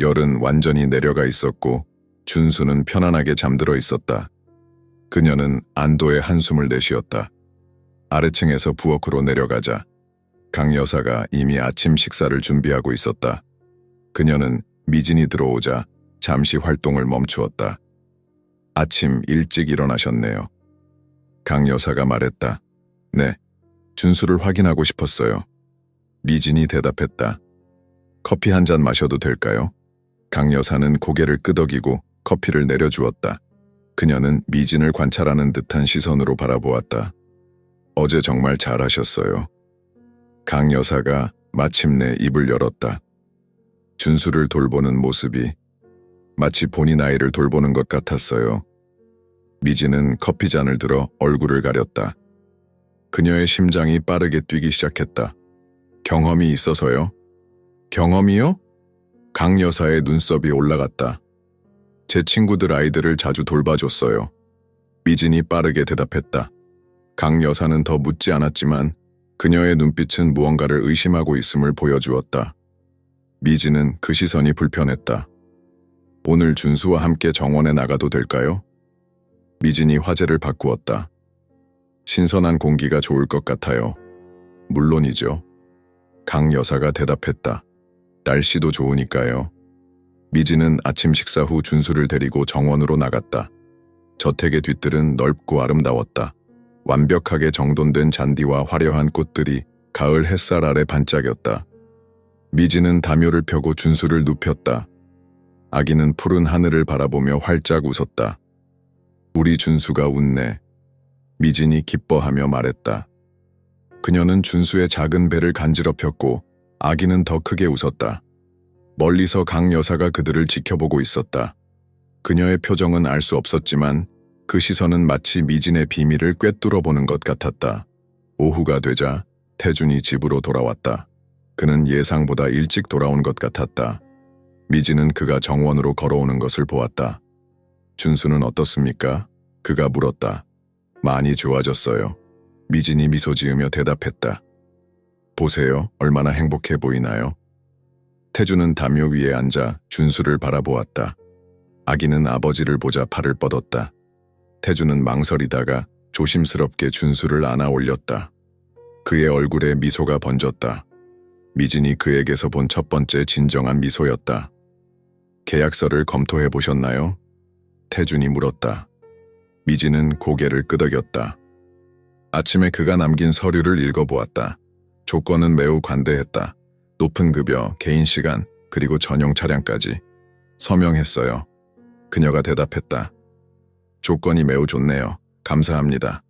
열은 완전히 내려가 있었고 준수는 편안하게 잠들어 있었다. 그녀는 안도의 한숨을 내쉬었다. 아래층에서 부엌으로 내려가자 강 여사가 이미 아침 식사를 준비하고 있었다. 그녀는 미진이 들어오자 잠시 활동을 멈추었다. 아침 일찍 일어나셨네요. 강 여사가 말했다. 네, 준수를 확인하고 싶었어요. 미진이 대답했다. 커피 한 잔 마셔도 될까요? 강 여사는 고개를 끄덕이고 커피를 내려주었다. 그녀는 미진을 관찰하는 듯한 시선으로 바라보았다. 어제 정말 잘하셨어요. 강 여사가 마침내 입을 열었다. 준수를 돌보는 모습이 마치 본인 아이를 돌보는 것 같았어요. 미진은 커피잔을 들어 얼굴을 가렸다. 그녀의 심장이 빠르게 뛰기 시작했다. 경험이 있어서요? 경험이요? 강 여사의 눈썹이 올라갔다. 제 친구들 아이들을 자주 돌봐줬어요. 미진이 빠르게 대답했다. 강 여사는 더 묻지 않았지만 그녀의 눈빛은 무언가를 의심하고 있음을 보여주었다. 미진은 그 시선이 불편했다. 오늘 준수와 함께 정원에 나가도 될까요? 미진이 화제를 바꾸었다. 신선한 공기가 좋을 것 같아요. 물론이죠. 강 여사가 대답했다. 날씨도 좋으니까요. 미진은 아침 식사 후 준수를 데리고 정원으로 나갔다. 저택의 뒤뜰은 넓고 아름다웠다. 완벽하게 정돈된 잔디와 화려한 꽃들이 가을 햇살 아래 반짝였다. 미진은 담요를 펴고 준수를 눕혔다. 아기는 푸른 하늘을 바라보며 활짝 웃었다. 우리 준수가 웃네. 미진이 기뻐하며 말했다. 그녀는 준수의 작은 배를 간지럽혔고 아기는 더 크게 웃었다. 멀리서 강 여사가 그들을 지켜보고 있었다. 그녀의 표정은 알 수 없었지만 그 시선은 마치 미진의 비밀을 꿰뚫어보는 것 같았다. 오후가 되자 태준이 집으로 돌아왔다. 그는 예상보다 일찍 돌아온 것 같았다. 미진은 그가 정원으로 걸어오는 것을 보았다. 준수는 어떻습니까? 그가 물었다. 많이 좋아졌어요. 미진이 미소 지으며 대답했다. 보세요, 얼마나 행복해 보이나요? 태준은 담요 위에 앉아 준수를 바라보았다. 아기는 아버지를 보자 팔을 뻗었다. 태준은 망설이다가 조심스럽게 준수를 안아 올렸다. 그의 얼굴에 미소가 번졌다. 미진이 그에게서 본 첫 번째 진정한 미소였다. 계약서를 검토해 보셨나요? 태준이 물었다. 미진은 고개를 끄덕였다. 아침에 그가 남긴 서류를 읽어보았다. 조건은 매우 관대했다. 높은 급여, 개인 시간, 그리고 전용 차량까지. 서명했어요. 그녀가 대답했다. 조건이 매우 좋네요. 감사합니다.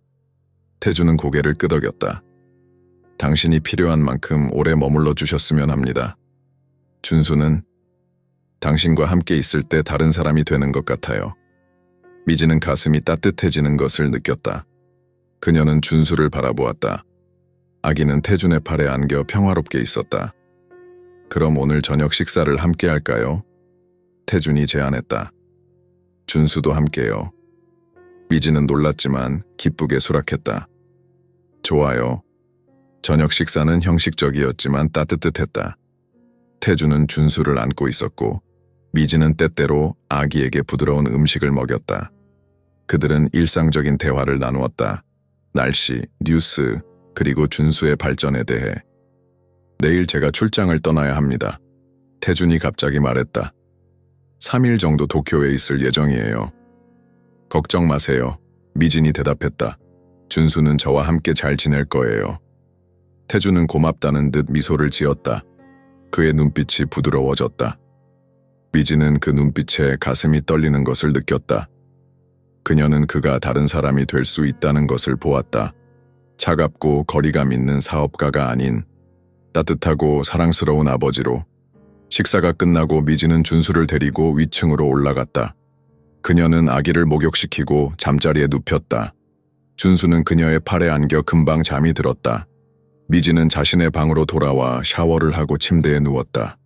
태준은 고개를 끄덕였다. 당신이 필요한 만큼 오래 머물러 주셨으면 합니다. 준수는 당신과 함께 있을 때 다른 사람이 되는 것 같아요. 미진은 가슴이 따뜻해지는 것을 느꼈다. 그녀는 준수를 바라보았다. 아기는 태준의 팔에 안겨 평화롭게 있었다. 그럼 오늘 저녁 식사를 함께 할까요? 태준이 제안했다. 준수도 함께요. 미진은 놀랐지만 기쁘게 수락했다. 좋아요. 저녁 식사는 형식적이었지만 따뜻했다. 태준은 준수를 안고 있었고 미진은 때때로 아기에게 부드러운 음식을 먹였다. 그들은 일상적인 대화를 나누었다. 날씨, 뉴스, 그리고 준수의 발전에 대해. 내일 제가 출장을 떠나야 합니다. 태준이 갑자기 말했다. 3일 정도 도쿄에 있을 예정이에요. 걱정 마세요. 미진이 대답했다. 준수는 저와 함께 잘 지낼 거예요. 태준은 고맙다는 듯 미소를 지었다. 그의 눈빛이 부드러워졌다. 미진은 그 눈빛에 가슴이 떨리는 것을 느꼈다. 그녀는 그가 다른 사람이 될 수 있다는 것을 보았다. 차갑고 거리감 있는 사업가가 아닌 따뜻하고 사랑스러운 아버지로. 식사가 끝나고 미진은 준수를 데리고 위층으로 올라갔다. 그녀는 아기를 목욕시키고 잠자리에 눕혔다. 준수는 그녀의 팔에 안겨 금방 잠이 들었다. 미진은 자신의 방으로 돌아와 샤워를 하고 침대에 누웠다.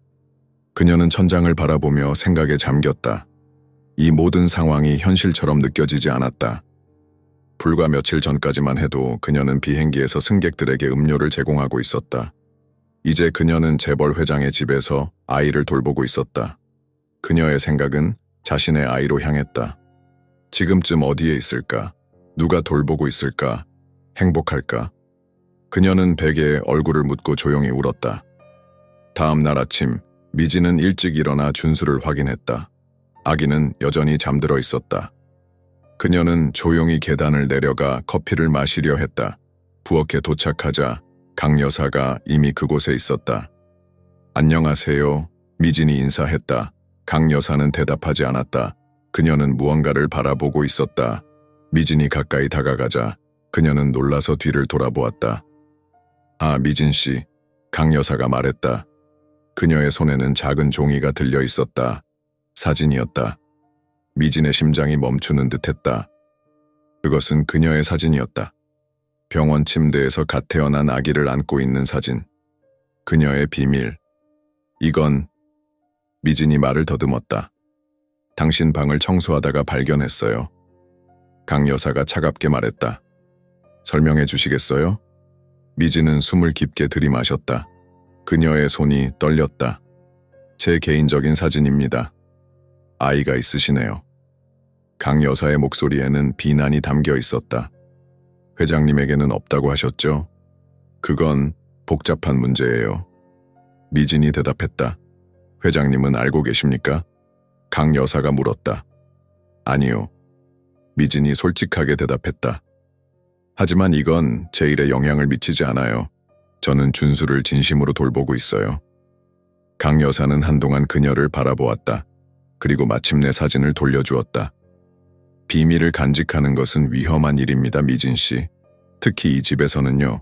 그녀는 천장을 바라보며 생각에 잠겼다. 이 모든 상황이 현실처럼 느껴지지 않았다. 불과 며칠 전까지만 해도 그녀는 비행기에서 승객들에게 음료를 제공하고 있었다. 이제 그녀는 재벌 회장의 집에서 아이를 돌보고 있었다. 그녀의 생각은 자신의 아이로 향했다. 지금쯤 어디에 있을까? 누가 돌보고 있을까? 행복할까? 그녀는 베개에 얼굴을 묻고 조용히 울었다. 다음 날 아침, 미진은 일찍 일어나 준수를 확인했다. 아기는 여전히 잠들어 있었다. 그녀는 조용히 계단을 내려가 커피를 마시려 했다. 부엌에 도착하자 강 여사가 이미 그곳에 있었다. 안녕하세요. 미진이 인사했다. 강 여사는 대답하지 않았다. 그녀는 무언가를 바라보고 있었다. 미진이 가까이 다가가자 그녀는 놀라서 뒤를 돌아보았다. 아, 미진 씨. 강 여사가 말했다. 그녀의 손에는 작은 종이가 들려 있었다. 사진이었다. 미진의 심장이 멈추는 듯했다. 그것은 그녀의 사진이었다. 병원 침대에서 갓 태어난 아기를 안고 있는 사진. 그녀의 비밀. 이건... 미진이 말을 더듬었다. 당신 방을 청소하다가 발견했어요. 강 여사가 차갑게 말했다. 설명해 주시겠어요? 미진은 숨을 깊게 들이마셨다. 그녀의 손이 떨렸다. 제 개인적인 사진입니다. 아이가 있으시네요. 강 여사의 목소리에는 비난이 담겨 있었다. 회장님에게는 없다고 하셨죠? 그건 복잡한 문제예요. 미진이 대답했다. 회장님은 알고 계십니까? 강 여사가 물었다. 아니요. 미진이 솔직하게 대답했다. 하지만 이건 제 일에 영향을 미치지 않아요. 저는 준수를 진심으로 돌보고 있어요. 강 여사는 한동안 그녀를 바라보았다. 그리고 마침내 사진을 돌려주었다. 비밀을 간직하는 것은 위험한 일입니다, 미진 씨. 특히 이 집에서는요.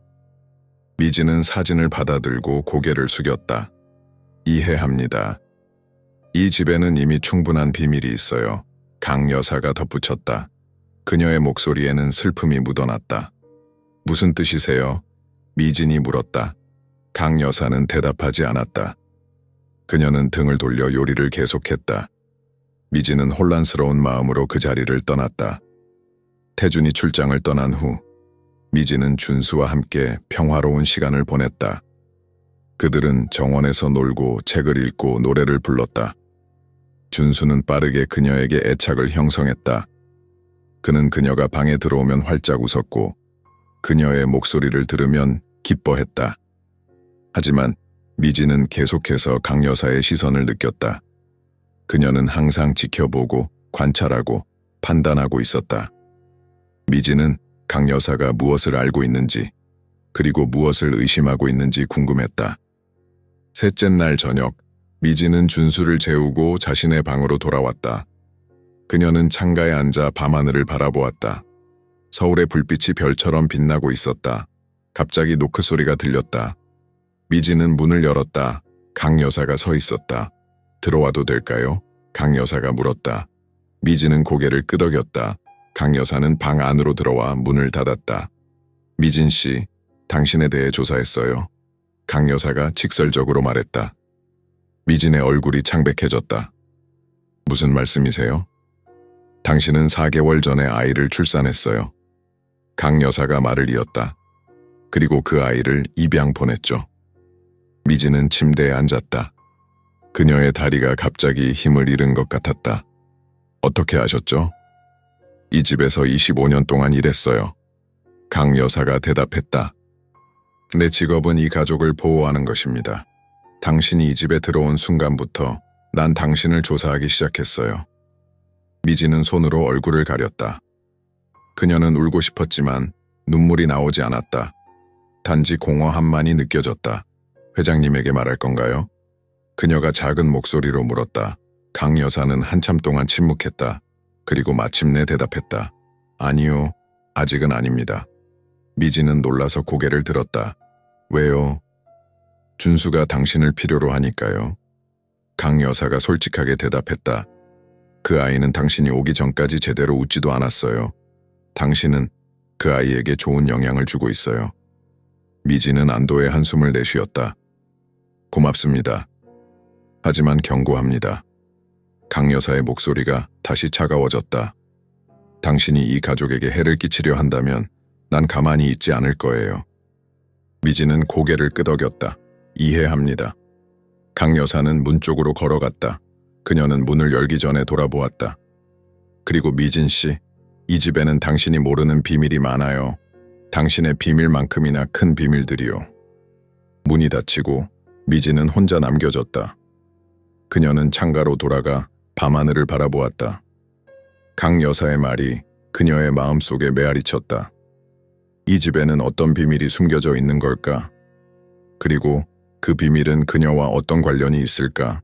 미진은 사진을 받아들고 고개를 숙였다. 이해합니다. 이 집에는 이미 충분한 비밀이 있어요. 강 여사가 덧붙였다. 그녀의 목소리에는 슬픔이 묻어났다. 무슨 뜻이세요? 미진이 물었다. 강 여사는 대답하지 않았다. 그녀는 등을 돌려 요리를 계속했다. 미진은 혼란스러운 마음으로 그 자리를 떠났다. 태준이 출장을 떠난 후 미진은 준수와 함께 평화로운 시간을 보냈다. 그들은 정원에서 놀고 책을 읽고 노래를 불렀다. 준수는 빠르게 그녀에게 애착을 형성했다. 그는 그녀가 방에 들어오면 활짝 웃었고 그녀의 목소리를 들으면 기뻐했다. 하지만 미진은 계속해서 강 여사의 시선을 느꼈다. 그녀는 항상 지켜보고 관찰하고 판단하고 있었다. 미진은 강 여사가 무엇을 알고 있는지 그리고 무엇을 의심하고 있는지 궁금했다. 셋째 날 저녁, 미진은 준수를 재우고 자신의 방으로 돌아왔다. 그녀는 창가에 앉아 밤하늘을 바라보았다. 서울의 불빛이 별처럼 빛나고 있었다. 갑자기 노크 소리가 들렸다. 미진은 문을 열었다. 강 여사가 서 있었다. 들어와도 될까요? 강 여사가 물었다. 미진은 고개를 끄덕였다. 강 여사는 방 안으로 들어와 문을 닫았다. 미진 씨, 당신에 대해 조사했어요. 강 여사가 직설적으로 말했다. 미진의 얼굴이 창백해졌다. 무슨 말씀이세요? 당신은 4개월 전에 아이를 출산했어요. 강 여사가 말을 이었다. 그리고 그 아이를 입양 보냈죠. 미진은 침대에 앉았다. 그녀의 다리가 갑자기 힘을 잃은 것 같았다. 어떻게 아셨죠? 이 집에서 25년 동안 일했어요. 강 여사가 대답했다. 내 직업은 이 가족을 보호하는 것입니다. 당신이 이 집에 들어온 순간부터 난 당신을 조사하기 시작했어요. 미진은 손으로 얼굴을 가렸다. 그녀는 울고 싶었지만 눈물이 나오지 않았다. 단지 공허함만이 느껴졌다. 회장님에게 말할 건가요? 그녀가 작은 목소리로 물었다. 강 여사는 한참 동안 침묵했다. 그리고 마침내 대답했다. 아니요, 아직은 아닙니다. 미진은 놀라서 고개를 들었다. 왜요? 준수가 당신을 필요로 하니까요. 강 여사가 솔직하게 대답했다. 그 아이는 당신이 오기 전까지 제대로 웃지도 않았어요. 당신은 그 아이에게 좋은 영향을 주고 있어요. 미진은 안도의 한숨을 내쉬었다. 고맙습니다. 하지만 경고합니다. 강 여사의 목소리가 다시 차가워졌다. 당신이 이 가족에게 해를 끼치려 한다면 난 가만히 있지 않을 거예요. 미진은 고개를 끄덕였다. 이해합니다. 강 여사는 문 쪽으로 걸어갔다. 그녀는 문을 열기 전에 돌아보았다. 그리고 미진 씨, 이 집에는 당신이 모르는 비밀이 많아요. 당신의 비밀만큼이나 큰 비밀들이요. 문이 닫히고 미진은 혼자 남겨졌다. 그녀는 창가로 돌아가 밤하늘을 바라보았다. 강 여사의 말이 그녀의 마음속에 메아리쳤다. 이 집에는 어떤 비밀이 숨겨져 있는 걸까? 그리고 그 비밀은 그녀와 어떤 관련이 있을까?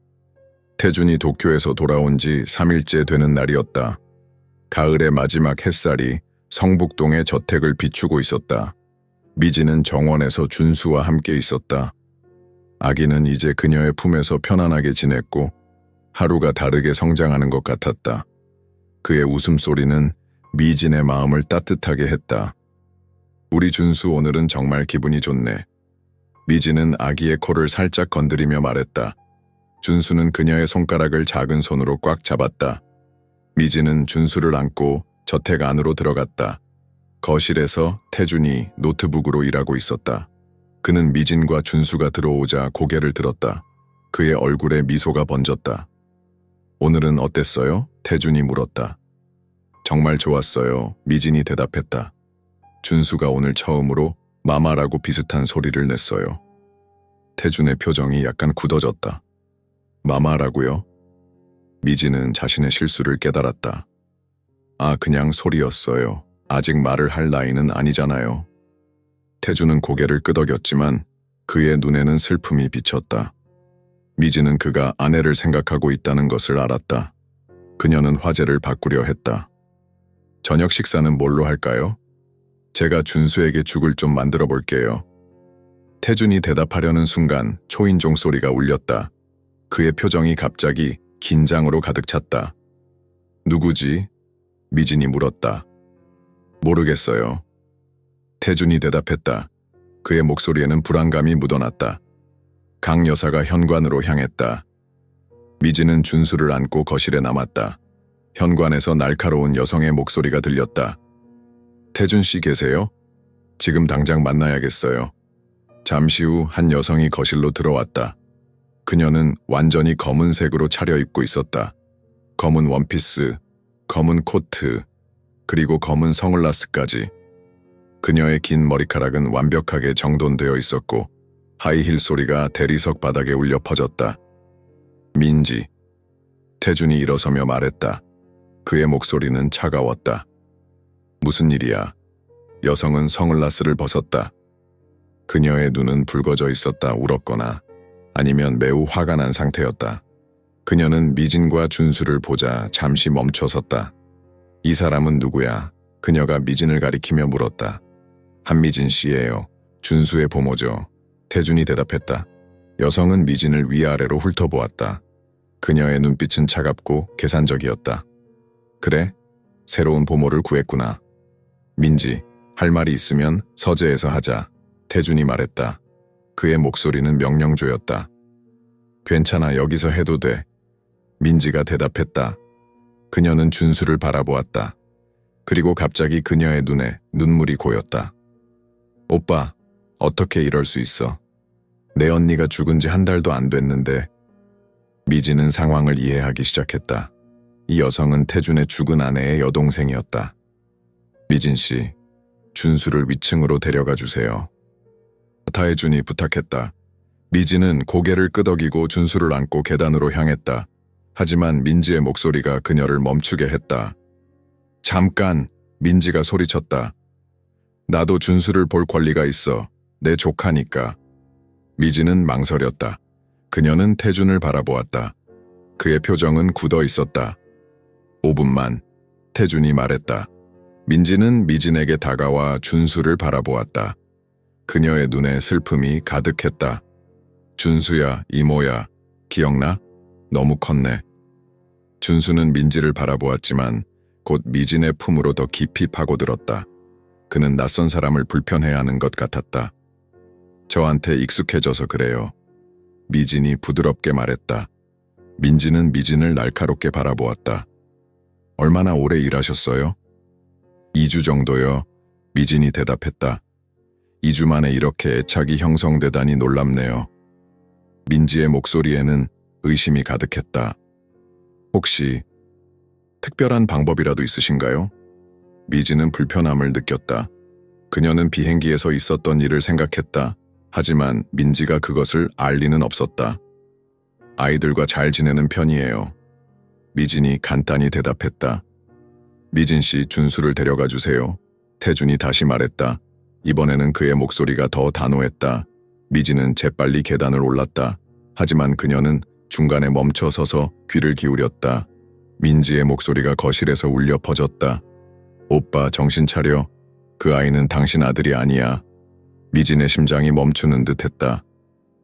태준이 도쿄에서 돌아온 지 3일째 되는 날이었다. 가을의 마지막 햇살이 성북동의 저택을 비추고 있었다. 미진은 정원에서 준수와 함께 있었다. 아기는 이제 그녀의 품에서 편안하게 지냈고 하루가 다르게 성장하는 것 같았다. 그의 웃음소리는 미진의 마음을 따뜻하게 했다. 우리 준수 오늘은 정말 기분이 좋네. 미진은 아기의 코를 살짝 건드리며 말했다. 준수는 그녀의 손가락을 작은 손으로 꽉 잡았다. 미진은 준수를 안고 저택 안으로 들어갔다. 거실에서 태준이 노트북으로 일하고 있었다. 그는 미진과 준수가 들어오자 고개를 들었다. 그의 얼굴에 미소가 번졌다. 오늘은 어땠어요? 태준이 물었다. 정말 좋았어요. 미진이 대답했다. 준수가 오늘 처음으로 마마라고 비슷한 소리를 냈어요. 태준의 표정이 약간 굳어졌다. 마마라고요? 미진은 자신의 실수를 깨달았다. 아, 그냥 소리였어요. 아직 말을 할 나이는 아니잖아요. 태준은 고개를 끄덕였지만 그의 눈에는 슬픔이 비쳤다. 미진은 그가 아내를 생각하고 있다는 것을 알았다. 그녀는 화제를 바꾸려 했다. 저녁 식사는 뭘로 할까요? 제가 준수에게 죽을 좀 만들어 볼게요. 태준이 대답하려는 순간 초인종 소리가 울렸다. 그의 표정이 갑자기 긴장으로 가득 찼다. 누구지? 미진이 물었다. 모르겠어요. 태준이 대답했다. 그의 목소리에는 불안감이 묻어났다. 강 여사가 현관으로 향했다. 미진은 준수를 안고 거실에 남았다. 현관에서 날카로운 여성의 목소리가 들렸다. 태준 씨 계세요? 지금 당장 만나야겠어요. 잠시 후 한 여성이 거실로 들어왔다. 그녀는 완전히 검은색으로 차려입고 있었다. 검은 원피스, 검은 코트, 그리고 검은 선글라스까지. 그녀의 긴 머리카락은 완벽하게 정돈되어 있었고 하이힐 소리가 대리석 바닥에 울려 퍼졌다. 민지. 태준이 일어서며 말했다. 그의 목소리는 차가웠다. 무슨 일이야? 여성은 선글라스를 벗었다. 그녀의 눈은 붉어져 있었다. 울었거나 아니면 매우 화가 난 상태였다. 그녀는 미진과 준수를 보자 잠시 멈춰섰다. 이 사람은 누구야? 그녀가 미진을 가리키며 물었다. 한미진 씨예요. 준수의 보모죠. 태준이 대답했다. 여성은 미진을 위아래로 훑어보았다. 그녀의 눈빛은 차갑고 계산적이었다. 그래? 새로운 보모를 구했구나. 민지, 할 말이 있으면 서재에서 하자. 태준이 말했다. 그의 목소리는 명령조였다. 괜찮아, 여기서 해도 돼. 민지가 대답했다. 그녀는 준수를 바라보았다. 그리고 갑자기 그녀의 눈에 눈물이 고였다. 오빠, 어떻게 이럴 수 있어? 내 언니가 죽은 지 한 달도 안 됐는데. 미지는 상황을 이해하기 시작했다. 이 여성은 태준의 죽은 아내의 여동생이었다. 미진 씨, 준수를 위층으로 데려가 주세요. 타해준이 부탁했다. 미지는 고개를 끄덕이고 준수를 안고 계단으로 향했다. 하지만 민지의 목소리가 그녀를 멈추게 했다. 잠깐! 민지가 소리쳤다. 나도 준수를 볼 권리가 있어. 내 조카니까. 미지는 망설였다. 그녀는 태준을 바라보았다. 그의 표정은 굳어 있었다. 5분만. 태준이 말했다. 민지는 미진에게 다가와 준수를 바라보았다. 그녀의 눈에 슬픔이 가득했다. 준수야, 이모야, 기억나? 너무 컸네. 준수는 민지를 바라보았지만 곧 미진의 품으로 더 깊이 파고들었다. 그는 낯선 사람을 불편해하는 것 같았다. 저한테 익숙해져서 그래요. 미진이 부드럽게 말했다. 민지는 미진을 날카롭게 바라보았다. 얼마나 오래 일하셨어요? 2주 정도요. 미진이 대답했다. 2주 만에 이렇게 애착이 형성되다니 놀랍네요. 민지의 목소리에는 의심이 가득했다. 혹시 특별한 방법이라도 있으신가요? 미지는 불편함을 느꼈다. 그녀는 비행기에서 있었던 일을 생각했다. 하지만 민지가 그것을 알 리는 없었다. 아이들과 잘 지내는 편이에요. 미진이 간단히 대답했다. 미진 씨, 준수를 데려가 주세요. 태준이 다시 말했다. 이번에는 그의 목소리가 더 단호했다. 미진은 재빨리 계단을 올랐다. 하지만 그녀는 중간에 멈춰 서서 귀를 기울였다. 민지의 목소리가 거실에서 울려 퍼졌다. 오빠, 정신 차려. 그 아이는 당신 아들이 아니야. 미진의 심장이 멈추는 듯했다.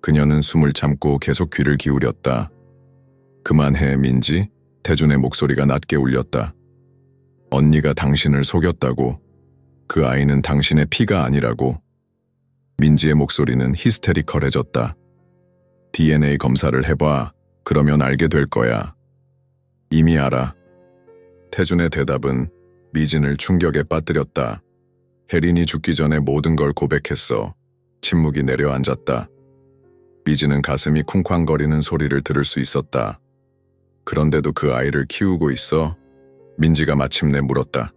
그녀는 숨을 참고 계속 귀를 기울였다. 그만해, 민지. 태준의 목소리가 낮게 울렸다. 언니가 당신을 속였다고. 그 아이는 당신의 피가 아니라고. 민지의 목소리는 히스테리컬해졌다. DNA 검사를 해봐. 그러면 알게 될 거야. 이미 알아. 태준의 대답은 미진을 충격에 빠뜨렸다. 혜린이 죽기 전에 모든 걸 고백했어. 침묵이 내려앉았다. 미지는 가슴이 쿵쾅거리는 소리를 들을 수 있었다. 그런데도 그 아이를 키우고 있어? 민지가 마침내 물었다.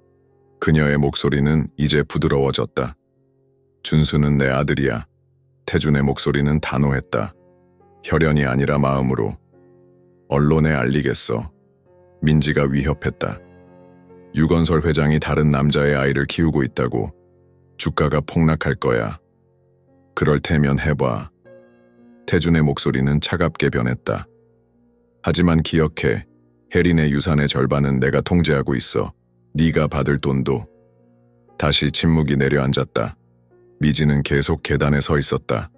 그녀의 목소리는 이제 부드러워졌다. 준수는 내 아들이야. 태준의 목소리는 단호했다. 혈연이 아니라 마음으로. 언론에 알리겠어. 민지가 위협했다. 유건설 회장이 다른 남자의 아이를 키우고 있다고. 주가가 폭락할 거야. 그럴 테면 해봐. 태준의 목소리는 차갑게 변했다. 하지만 기억해. 혜린의 유산의 절반은 내가 통제하고 있어. 네가 받을 돈도. 다시 침묵이 내려앉았다. 미지는 계속 계단에 서 있었다.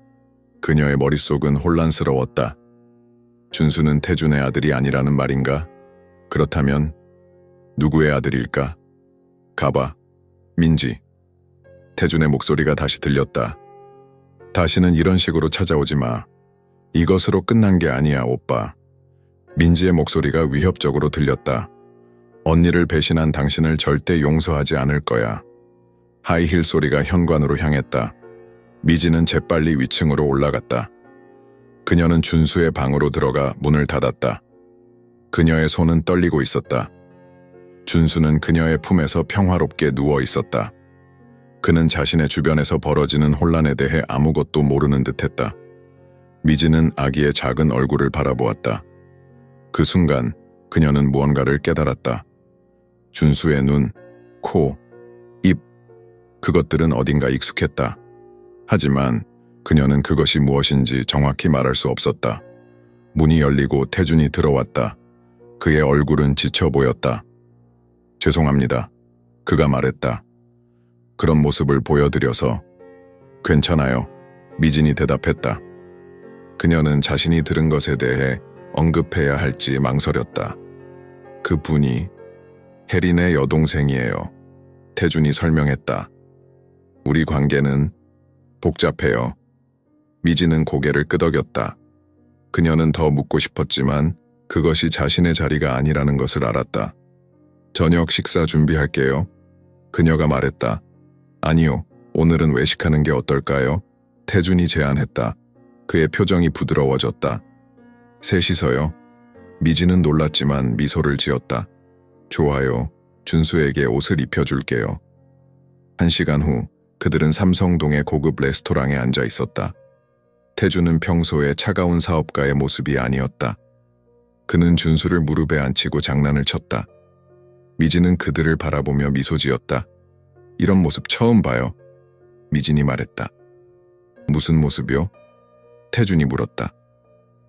그녀의 머릿속은 혼란스러웠다. 준수는 태준의 아들이 아니라는 말인가? 그렇다면 누구의 아들일까? 가봐. 민지. 태준의 목소리가 다시 들렸다. 다시는 이런 식으로 찾아오지 마. 이것으로 끝난 게 아니야, 오빠. 민지의 목소리가 위협적으로 들렸다. 언니를 배신한 당신을 절대 용서하지 않을 거야. 하이힐 소리가 현관으로 향했다. 미지는 재빨리 위층으로 올라갔다. 그녀는 준수의 방으로 들어가 문을 닫았다. 그녀의 손은 떨리고 있었다. 준수는 그녀의 품에서 평화롭게 누워 있었다. 그는 자신의 주변에서 벌어지는 혼란에 대해 아무것도 모르는 듯했다. 미지는 아기의 작은 얼굴을 바라보았다. 그 순간 그녀는 무언가를 깨달았다. 준수의 눈, 코, 입, 그것들은 어딘가 익숙했다. 하지만 그녀는 그것이 무엇인지 정확히 말할 수 없었다. 문이 열리고 태준이 들어왔다. 그의 얼굴은 지쳐 보였다. 죄송합니다. 그가 말했다. 그런 모습을 보여드려서. 괜찮아요. 미진이 대답했다. 그녀는 자신이 들은 것에 대해 언급해야 할지 망설였다. 그 분이 혜린의 여동생이에요. 태준이 설명했다. 우리 관계는 복잡해요. 미지는 고개를 끄덕였다. 그녀는 더 묻고 싶었지만 그것이 자신의 자리가 아니라는 것을 알았다. 저녁 식사 준비할게요. 그녀가 말했다. 아니요, 오늘은 외식하는 게 어떨까요? 태준이 제안했다. 그의 표정이 부드러워졌다. 셋이서요? 미지는 놀랐지만 미소를 지었다. 좋아요. 준수에게 옷을 입혀줄게요. 1시간 후 그들은 삼성동의 고급 레스토랑에 앉아 있었다. 태준은 평소에 차가운 사업가의 모습이 아니었다. 그는 준수를 무릎에 앉히고 장난을 쳤다. 미지는 그들을 바라보며 미소 지었다. 이런 모습 처음 봐요. 미진이 말했다. 무슨 모습이요? 태준이 물었다.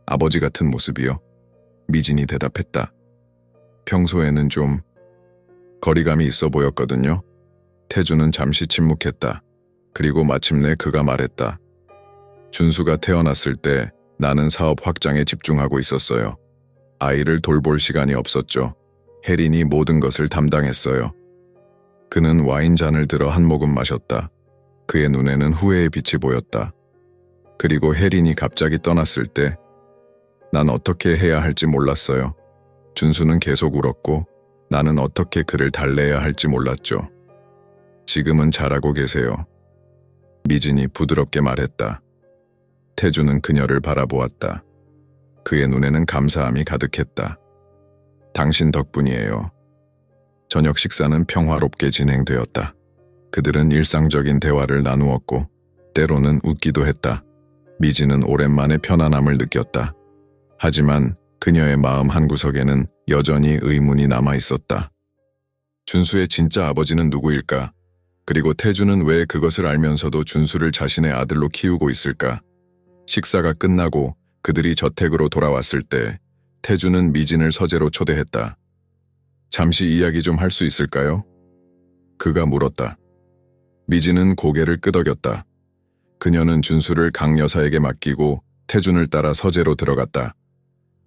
아버지 같은 모습이요? 미진이 대답했다. 평소에는 좀 거리감이 있어 보였거든요. 태준은 잠시 침묵했다. 그리고 마침내 그가 말했다. 준수가 태어났을 때 나는 사업 확장에 집중하고 있었어요. 아이를 돌볼 시간이 없었죠. 혜린이 모든 것을 담당했어요. 그는 와인잔을 들어 한 모금 마셨다. 그의 눈에는 후회의 빛이 보였다. 그리고 혜린이 갑자기 떠났을 때 난 어떻게 해야 할지 몰랐어요. 준수는 계속 울었고 나는 어떻게 그를 달래야 할지 몰랐죠. 지금은 잘하고 계세요. 미진이 부드럽게 말했다. 태준은 그녀를 바라보았다. 그의 눈에는 감사함이 가득했다. 당신 덕분이에요. 저녁 식사는 평화롭게 진행되었다. 그들은 일상적인 대화를 나누었고 때로는 웃기도 했다. 미지는 오랜만에 편안함을 느꼈다. 하지만 그녀의 마음 한구석에는 여전히 의문이 남아 있었다. 준수의 진짜 아버지는 누구일까? 그리고 태준은 왜 그것을 알면서도 준수를 자신의 아들로 키우고 있을까? 식사가 끝나고 그들이 저택으로 돌아왔을 때 태준은 미진을 서재로 초대했다. 잠시 이야기 좀 할 수 있을까요? 그가 물었다. 미진은 고개를 끄덕였다. 그녀는 준수를 강 여사에게 맡기고 태준을 따라 서재로 들어갔다.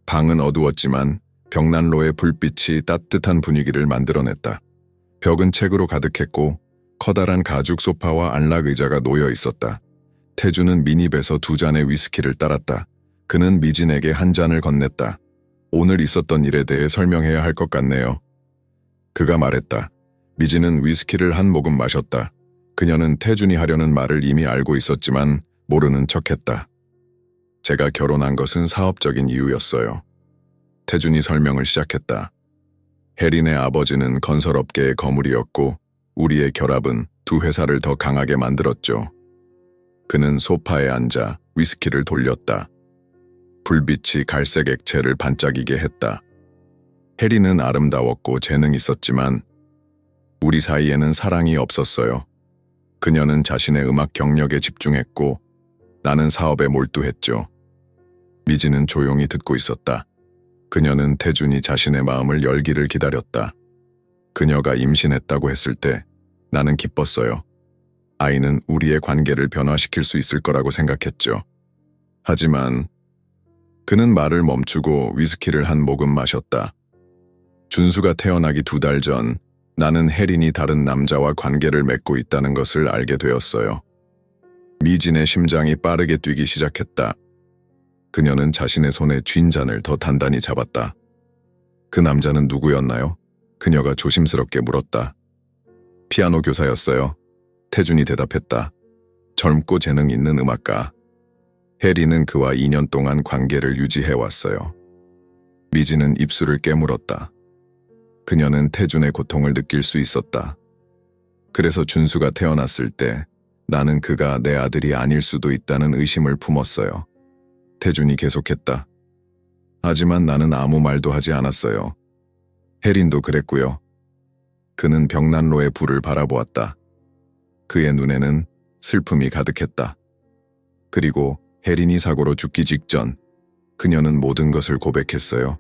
방은 어두웠지만 벽난로의 불빛이 따뜻한 분위기를 만들어냈다. 벽은 책으로 가득했고 커다란 가죽 소파와 안락 의자가 놓여 있었다. 태준은 미니백에서 2잔의 위스키를 따랐다. 그는 미진에게 한 잔을 건넸다. 오늘 있었던 일에 대해 설명해야 할 것 같네요. 그가 말했다. 미진은 위스키를 한 모금 마셨다. 그녀는 태준이 하려는 말을 이미 알고 있었지만 모르는 척했다. 제가 결혼한 것은 사업적인 이유였어요. 태준이 설명을 시작했다. 혜린의 아버지는 건설업계의 거물이었고 우리의 결합은 두 회사를 더 강하게 만들었죠. 그는 소파에 앉아 위스키를 돌렸다. 불빛이 갈색 액체를 반짝이게 했다. 혜린은 아름다웠고 재능 있었지만 우리 사이에는 사랑이 없었어요. 그녀는 자신의 음악 경력에 집중했고 나는 사업에 몰두했죠. 미지는 조용히 듣고 있었다. 그녀는 태준이 자신의 마음을 열기를 기다렸다. 그녀가 임신했다고 했을 때 나는 기뻤어요. 아이는 우리의 관계를 변화시킬 수 있을 거라고 생각했죠. 하지만 그는 말을 멈추고 위스키를 한 모금 마셨다. 준수가 태어나기 2달 전 나는 혜린이 다른 남자와 관계를 맺고 있다는 것을 알게 되었어요. 미진의 심장이 빠르게 뛰기 시작했다. 그녀는 자신의 손에 쥔 잔을 더 단단히 잡았다. 그 남자는 누구였나요? 그녀가 조심스럽게 물었다. 피아노 교사였어요. 태준이 대답했다. 젊고 재능 있는 음악가. 혜리는 그와 2년 동안 관계를 유지해왔어요. 미지는 입술을 깨물었다. 그녀는 태준의 고통을 느낄 수 있었다. 그래서 준수가 태어났을 때 나는 그가 내 아들이 아닐 수도 있다는 의심을 품었어요. 태준이 계속했다. 하지만 나는 아무 말도 하지 않았어요. 혜린도 그랬고요. 그는 벽난로의 불을 바라보았다. 그의 눈에는 슬픔이 가득했다. 그리고 혜린이 사고로 죽기 직전 그녀는 모든 것을 고백했어요.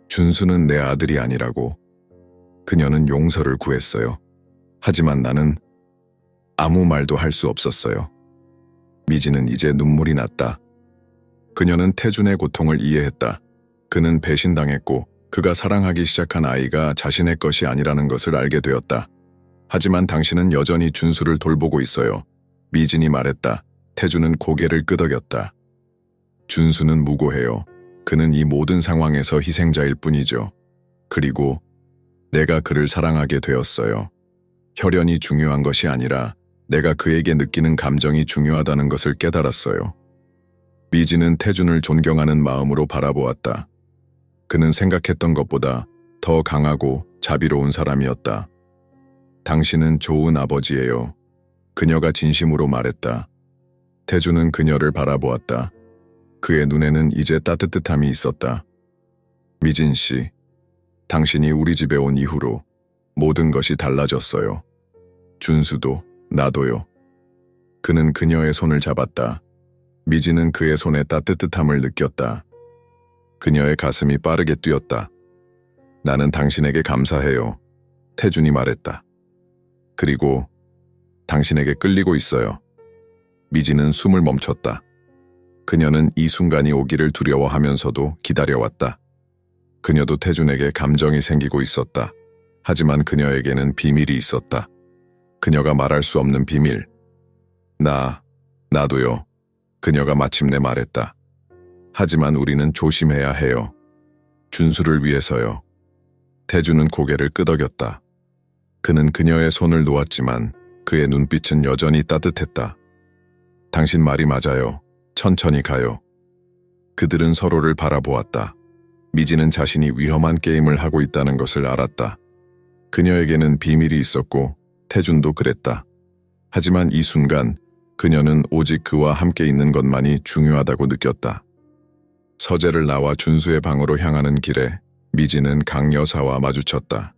준수는 내 아들이 아니라고. 그녀는 용서를 구했어요. 하지만 나는 아무 말도 할 수 없었어요. 미지는 이제 눈물이 났다. 그녀는 태준의 고통을 이해했다. 그는 배신당했고 그가 사랑하기 시작한 아이가 자신의 것이 아니라는 것을 알게 되었다. 하지만 당신은 여전히 준수를 돌보고 있어요. 미진이 말했다. 태준은 고개를 끄덕였다. 준수는 무고해요. 그는 이 모든 상황에서 희생자일 뿐이죠. 그리고 내가 그를 사랑하게 되었어요. 혈연이 중요한 것이 아니라 내가 그에게 느끼는 감정이 중요하다는 것을 깨달았어요. 미지는 태준을 존경하는 마음으로 바라보았다. 그는 생각했던 것보다 더 강하고 자비로운 사람이었다. 당신은 좋은 아버지예요. 그녀가 진심으로 말했다. 태준은 그녀를 바라보았다. 그의 눈에는 이제 따뜻함이 있었다. 미진 씨, 당신이 우리 집에 온 이후로 모든 것이 달라졌어요. 준수도, 나도요. 그는 그녀의 손을 잡았다. 미지는 그의 손의 따뜻함을 느꼈다. 그녀의 가슴이 빠르게 뛰었다. 나는 당신에게 감사해요. 태준이 말했다. 그리고 당신에게 끌리고 있어요. 미지는 숨을 멈췄다. 그녀는 이 순간이 오기를 두려워하면서도 기다려왔다. 그녀도 태준에게 감정이 생기고 있었다. 하지만 그녀에게는 비밀이 있었다. 그녀가 말할 수 없는 비밀. 나도요. 그녀가 마침내 말했다. 하지만 우리는 조심해야 해요. 준수를 위해서요. 태준은 고개를 끄덕였다. 그는 그녀의 손을 놓았지만 그의 눈빛은 여전히 따뜻했다. 당신 말이 맞아요. 천천히 가요. 그들은 서로를 바라보았다. 미지는 자신이 위험한 게임을 하고 있다는 것을 알았다. 그녀에게는 비밀이 있었고 태준도 그랬다. 하지만 이 순간 그녀는 오직 그와 함께 있는 것만이 중요하다고 느꼈다. 서재를 나와 준수의 방으로 향하는 길에 미지는 강 여사와 마주쳤다.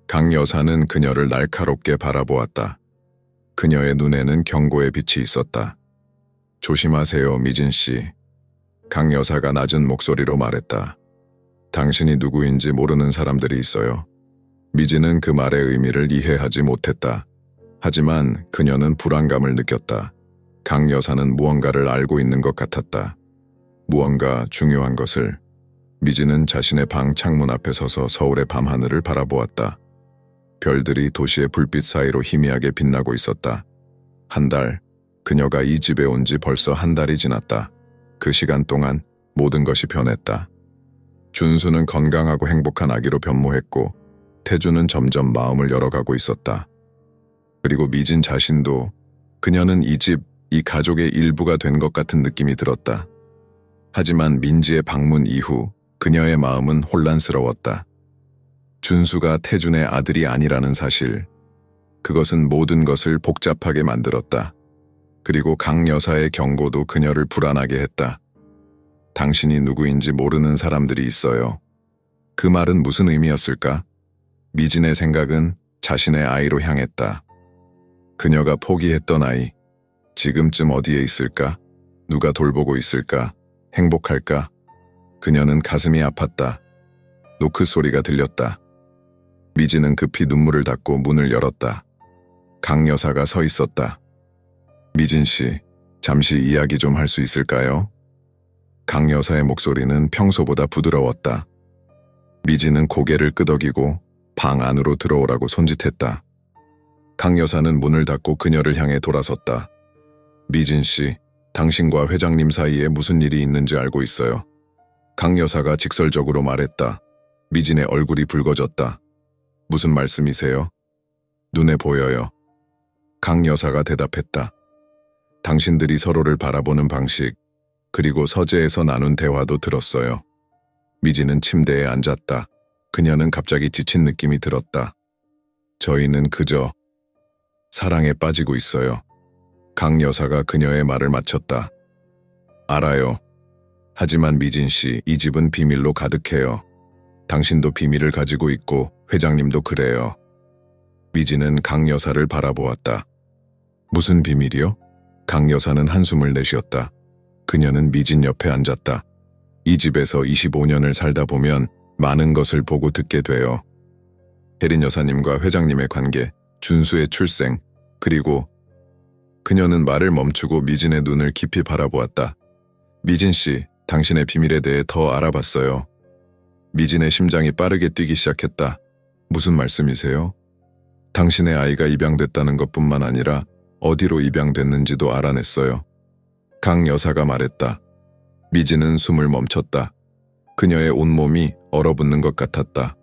강 여사는 그녀를 날카롭게 바라보았다. 그녀의 눈에는 경고의 빛이 있었다. 조심하세요, 미진 씨. 강 여사가 낮은 목소리로 말했다. 당신이 누구인지 모르는 사람들이 있어요. 미지는 그 말의 의미를 이해하지 못했다. 하지만 그녀는 불안감을 느꼈다. 강 여사는 무언가를 알고 있는 것 같았다. 무언가 중요한 것을. 미지는 자신의 방 창문 앞에 서서 서울의 밤하늘을 바라보았다. 별들이 도시의 불빛 사이로 희미하게 빛나고 있었다. 한 달, 그녀가 이 집에 온 지 벌써 한 달이 지났다. 그 시간 동안 모든 것이 변했다. 준수는 건강하고 행복한 아기로 변모했고 태준은 점점 마음을 열어가고 있었다. 그리고 미진 자신도 그녀는 이 집, 이 가족의 일부가 된 것 같은 느낌이 들었다. 하지만 민지의 방문 이후 그녀의 마음은 혼란스러웠다. 준수가 태준의 아들이 아니라는 사실, 그것은 모든 것을 복잡하게 만들었다. 그리고 강 여사의 경고도 그녀를 불안하게 했다. 당신이 누구인지 모르는 사람들이 있어요. 그 말은 무슨 의미였을까? 미진의 생각은 자신의 아이로 향했다. 그녀가 포기했던 아이, 지금쯤 어디에 있을까? 누가 돌보고 있을까? 행복할까? 그녀는 가슴이 아팠다. 노크 소리가 들렸다. 미진은 급히 눈물을 닦고 문을 열었다. 강 여사가 서 있었다. 미진 씨, 잠시 이야기 좀 할 수 있을까요? 강 여사의 목소리는 평소보다 부드러웠다. 미진은 고개를 끄덕이고 방 안으로 들어오라고 손짓했다. 강 여사는 문을 닫고 그녀를 향해 돌아섰다. 미진 씨, 당신과 회장님 사이에 무슨 일이 있는지 알고 있어요. 강 여사가 직설적으로 말했다. 미진의 얼굴이 붉어졌다. 무슨 말씀이세요? 눈에 보여요. 강 여사가 대답했다. 당신들이 서로를 바라보는 방식, 그리고 서재에서 나눈 대화도 들었어요. 미진은 침대에 앉았다. 그녀는 갑자기 지친 느낌이 들었다. 저희는 그저 사랑에 빠지고 있어요. 강 여사가 그녀의 말을 마쳤다. 알아요. 하지만 미진 씨, 이 집은 비밀로 가득해요. 당신도 비밀을 가지고 있고 회장님도 그래요. 미진은 강 여사를 바라보았다. 무슨 비밀이요? 강 여사는 한숨을 내쉬었다. 그녀는 미진 옆에 앉았다. 이 집에서 25년을 살다 보면 많은 것을 보고 듣게 돼요. 혜린 여사님과 회장님의 관계, 준수의 출생, 그리고 그녀는 말을 멈추고 미진의 눈을 깊이 바라보았다. 미진 씨, 당신의 비밀에 대해 더 알아봤어요. 미진의 심장이 빠르게 뛰기 시작했다. 무슨 말씀이세요? 당신의 아이가 입양됐다는 것뿐만 아니라 어디로 입양됐는지도 알아냈어요. 강 여사가 말했다. 미진은 숨을 멈췄다. 그녀의 온몸이 얼어붙는 것 같았다.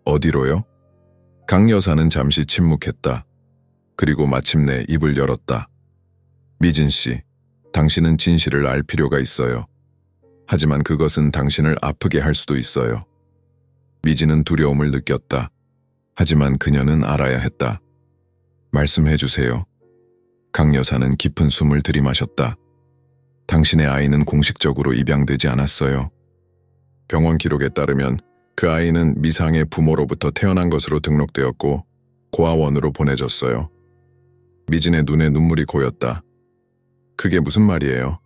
어디로요? 강 여사는 잠시 침묵했다. 그리고 마침내 입을 열었다. 미진 씨, 당신은 진실을 알 필요가 있어요. 하지만 그것은 당신을 아프게 할 수도 있어요. 미진은 두려움을 느꼈다. 하지만 그녀는 알아야 했다. 말씀해 주세요. 강 여사는 깊은 숨을 들이마셨다. 당신의 아이는 공식적으로 입양되지 않았어요. 병원 기록에 따르면 그 아이는 미상의 부모로부터 태어난 것으로 등록되었고 고아원으로 보내졌어요. 미진의 눈에 눈물이 고였다. 그게 무슨 말이에요?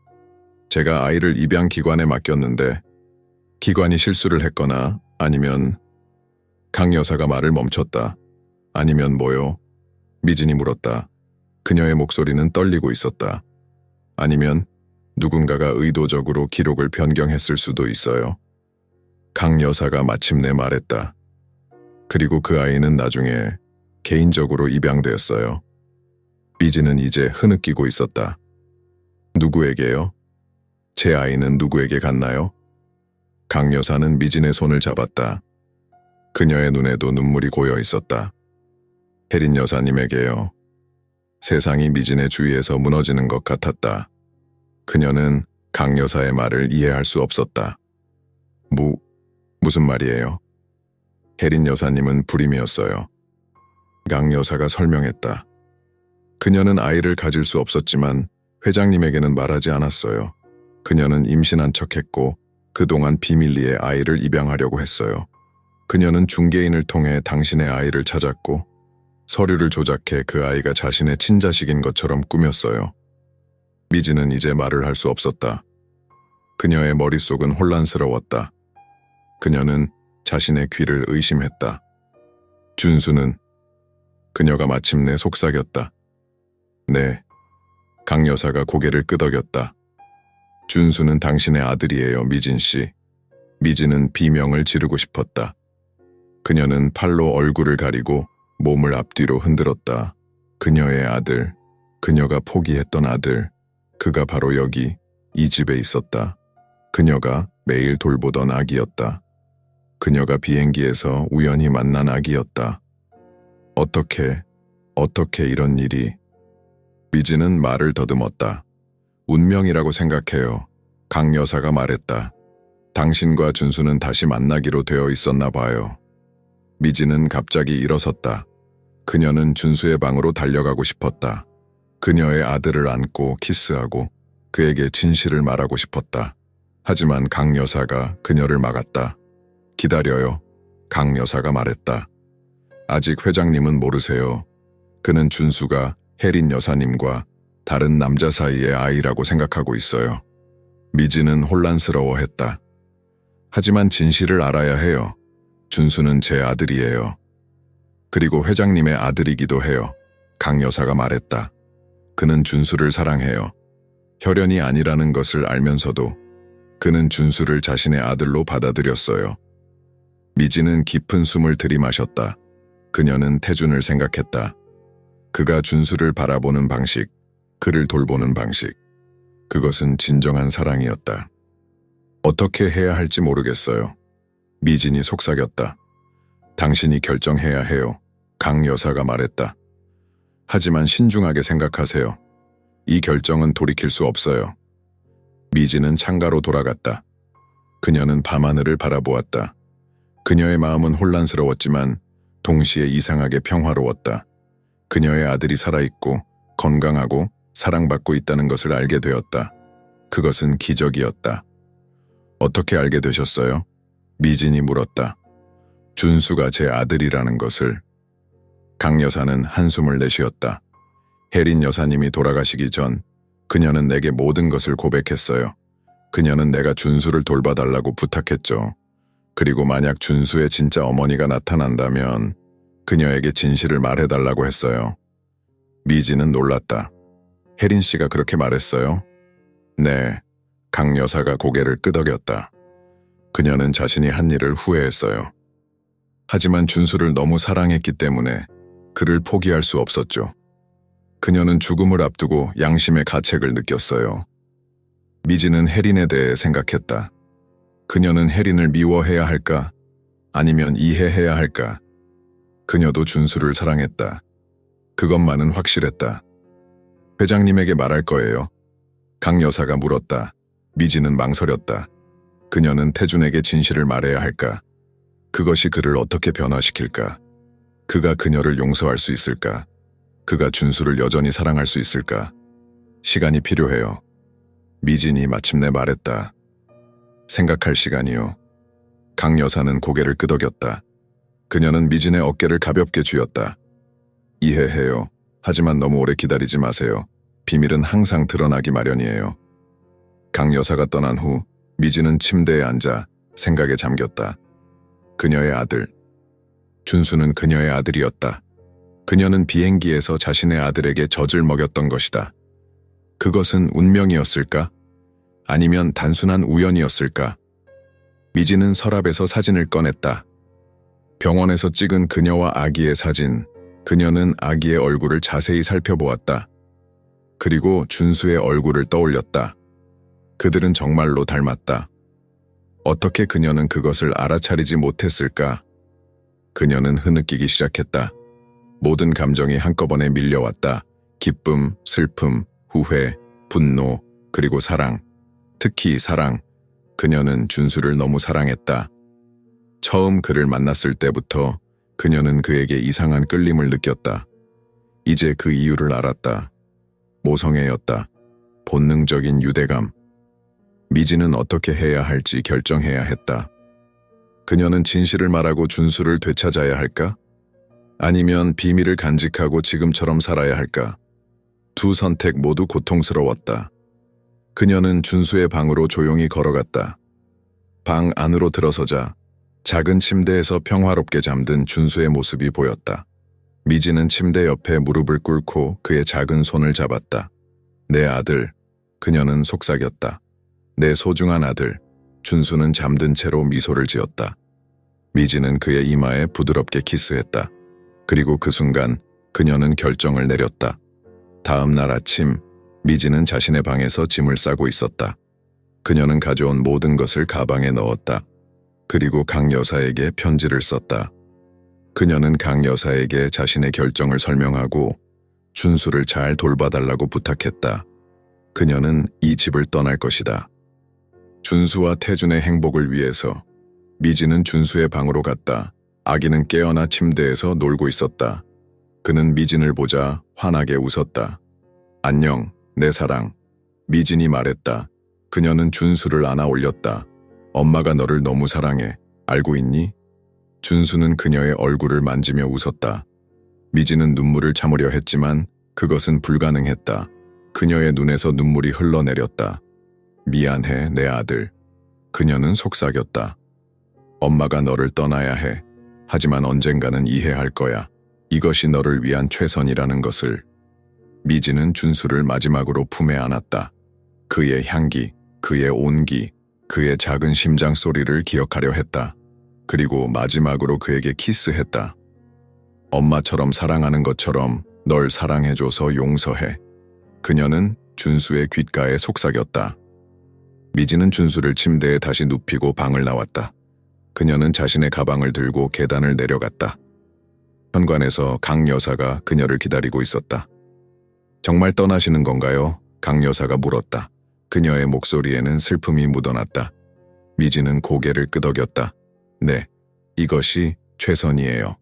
제가 아이를 입양기관에 맡겼는데 기관이 실수를 했거나 아니면 강 여사가 말을 멈췄다. 아니면 뭐요? 미진이 물었다. 그녀의 목소리는 떨리고 있었다. 아니면 누군가가 의도적으로 기록을 변경했을 수도 있어요. 강 여사가 마침내 말했다. 그리고 그 아이는 나중에 개인적으로 입양되었어요. 미진은 이제 흐느끼고 있었다. 누구에게요? 제 아이는 누구에게 갔나요? 강 여사는 미진의 손을 잡았다. 그녀의 눈에도 눈물이 고여 있었다. 혜린 여사님에게요. 세상이 미진의 주위에서 무너지는 것 같았다. 그녀는 강 여사의 말을 이해할 수 없었다. 무슨 말이에요? 혜린 여사님은 불임이었어요. 강 여사가 설명했다. 그녀는 아이를 가질 수 없었지만 회장님에게는 말하지 않았어요. 그녀는 임신한 척했고 그동안 비밀리에 아이를 입양하려고 했어요. 그녀는 중개인을 통해 당신의 아이를 찾았고 서류를 조작해 그 아이가 자신의 친자식인 것처럼 꾸몄어요. 미진은 이제 말을 할 수 없었다. 그녀의 머릿속은 혼란스러웠다. 그녀는 자신의 귀를 의심했다. 준수는 그녀가 마침내 속삭였다. 네. 강 여사가 고개를 끄덕였다. 준수는 당신의 아들이에요, 미진 씨. 미진은 비명을 지르고 싶었다. 그녀는 팔로 얼굴을 가리고 몸을 앞뒤로 흔들었다. 그녀의 아들, 그녀가 포기했던 아들, 그가 바로 여기, 이 집에 있었다. 그녀가 매일 돌보던 아기였다. 그녀가 비행기에서 우연히 만난 아기였다. 어떻게 이런 일이? 미지는 말을 더듬었다. 운명이라고 생각해요. 강 여사가 말했다. 당신과 준수는 다시 만나기로 되어 있었나 봐요. 미지는 갑자기 일어섰다. 그녀는 준수의 방으로 달려가고 싶었다. 그녀의 아들을 안고 키스하고 그에게 진실을 말하고 싶었다. 하지만 강 여사가 그녀를 막았다. 기다려요. 강 여사가 말했다. 아직 회장님은 모르세요. 그는 준수가 혜린 여사님과 다른 남자 사이의 아이라고 생각하고 있어요. 미지는 혼란스러워했다. 하지만 진실을 알아야 해요. 준수는 제 아들이에요. 그리고 회장님의 아들이기도 해요. 강 여사가 말했다. 그는 준수를 사랑해요. 혈연이 아니라는 것을 알면서도 그는 준수를 자신의 아들로 받아들였어요. 미지는 깊은 숨을 들이마셨다. 그녀는 태준을 생각했다. 그가 준수를 바라보는 방식, 그를 돌보는 방식. 그것은 진정한 사랑이었다. 어떻게 해야 할지 모르겠어요. 미진이 속삭였다. 당신이 결정해야 해요. 강 여사가 말했다. 하지만 신중하게 생각하세요. 이 결정은 돌이킬 수 없어요. 미진은 창가로 돌아갔다. 그녀는 밤하늘을 바라보았다. 그녀의 마음은 혼란스러웠지만 동시에 이상하게 평화로웠다. 그녀의 아들이 살아있고 건강하고 사랑받고 있다는 것을 알게 되었다. 그것은 기적이었다. 어떻게 알게 되셨어요? 미진이 물었다. 준수가 제 아들이라는 것을. 강 여사는 한숨을 내쉬었다. 혜린 여사님이 돌아가시기 전 그녀는 내게 모든 것을 고백했어요. 그녀는 내가 준수를 돌봐달라고 부탁했죠. 그리고 만약 준수의 진짜 어머니가 나타난다면 그녀에게 진실을 말해달라고 했어요. 미지는 놀랐다. 혜린 씨가 그렇게 말했어요? 네. 강 여사가 고개를 끄덕였다. 그녀는 자신이 한 일을 후회했어요. 하지만 준수를 너무 사랑했기 때문에 그를 포기할 수 없었죠. 그녀는 죽음을 앞두고 양심의 가책을 느꼈어요. 미지는 혜린에 대해 생각했다. 그녀는 혜린을 미워해야 할까? 아니면 이해해야 할까? 그녀도 준수를 사랑했다. 그것만은 확실했다. 회장님에게 말할 거예요. 강 여사가 물었다. 미지는 망설였다. 그녀는 태준에게 진실을 말해야 할까? 그것이 그를 어떻게 변화시킬까? 그가 그녀를 용서할 수 있을까? 그가 준수를 여전히 사랑할 수 있을까? 시간이 필요해요. 미진이 마침내 말했다. 생각할 시간이요. 강 여사는 고개를 끄덕였다. 그녀는 미진의 어깨를 가볍게 쥐었다. 이해해요. 하지만 너무 오래 기다리지 마세요. 비밀은 항상 드러나기 마련이에요. 강 여사가 떠난 후 미진은 침대에 앉아 생각에 잠겼다. 그녀의 아들. 준수는 그녀의 아들이었다. 그녀는 비행기에서 자신의 아들에게 젖을 먹였던 것이다. 그것은 운명이었을까? 아니면 단순한 우연이었을까? 미지는 서랍에서 사진을 꺼냈다. 병원에서 찍은 그녀와 아기의 사진. 그녀는 아기의 얼굴을 자세히 살펴보았다. 그리고 준수의 얼굴을 떠올렸다. 그들은 정말로 닮았다. 어떻게 그녀는 그것을 알아차리지 못했을까? 그녀는 흐느끼기 시작했다. 모든 감정이 한꺼번에 밀려왔다. 기쁨, 슬픔, 후회, 분노, 그리고 사랑. 특히 사랑. 그녀는 준수를 너무 사랑했다. 처음 그를 만났을 때부터 그녀는 그에게 이상한 끌림을 느꼈다. 이제 그 이유를 알았다. 모성애였다. 본능적인 유대감. 미지는 어떻게 해야 할지 결정해야 했다. 그녀는 진실을 말하고 준수를 되찾아야 할까? 아니면 비밀을 간직하고 지금처럼 살아야 할까? 두 선택 모두 고통스러웠다. 그녀는 준수의 방으로 조용히 걸어갔다. 방 안으로 들어서자 작은 침대에서 평화롭게 잠든 준수의 모습이 보였다. 미지는 침대 옆에 무릎을 꿇고 그의 작은 손을 잡았다. 내 아들. 그녀는 속삭였다. 내 소중한 아들. 준수는 잠든 채로 미소를 지었다. 미지는 그의 이마에 부드럽게 키스했다. 그리고 그 순간 그녀는 결정을 내렸다. 다음 날 아침 미지는 자신의 방에서 짐을 싸고 있었다. 그녀는 가져온 모든 것을 가방에 넣었다. 그리고 강 여사에게 편지를 썼다. 그녀는 강 여사에게 자신의 결정을 설명하고 준수를 잘 돌봐달라고 부탁했다. 그녀는 이 집을 떠날 것이다. 준수와 태준의 행복을 위해서 미진은 준수의 방으로 갔다. 아기는 깨어나 침대에서 놀고 있었다. 그는 미진을 보자 환하게 웃었다. 안녕, 내 사랑. 미진이 말했다. 그녀는 준수를 안아 올렸다. 엄마가 너를 너무 사랑해. 알고 있니? 준수는 그녀의 얼굴을 만지며 웃었다. 미진은 눈물을 참으려 했지만 그것은 불가능했다. 그녀의 눈에서 눈물이 흘러내렸다. 미안해, 내 아들. 그녀는 속삭였다. 엄마가 너를 떠나야 해. 하지만 언젠가는 이해할 거야. 이것이 너를 위한 최선이라는 것을. 미진은 준수를 마지막으로 품에 안았다. 그의 향기, 그의 온기, 그의 작은 심장 소리를 기억하려 했다. 그리고 마지막으로 그에게 키스했다. 엄마처럼 사랑하는 것처럼 널 사랑해줘서 용서해. 그녀는 준수의 귓가에 속삭였다. 미진은 준수를 침대에 다시 눕히고 방을 나왔다. 그녀는 자신의 가방을 들고 계단을 내려갔다. 현관에서 강 여사가 그녀를 기다리고 있었다. 정말 떠나시는 건가요? 강 여사가 물었다. 그녀의 목소리에는 슬픔이 묻어났다. 미진은 고개를 끄덕였다. 네, 이것이 최선이에요.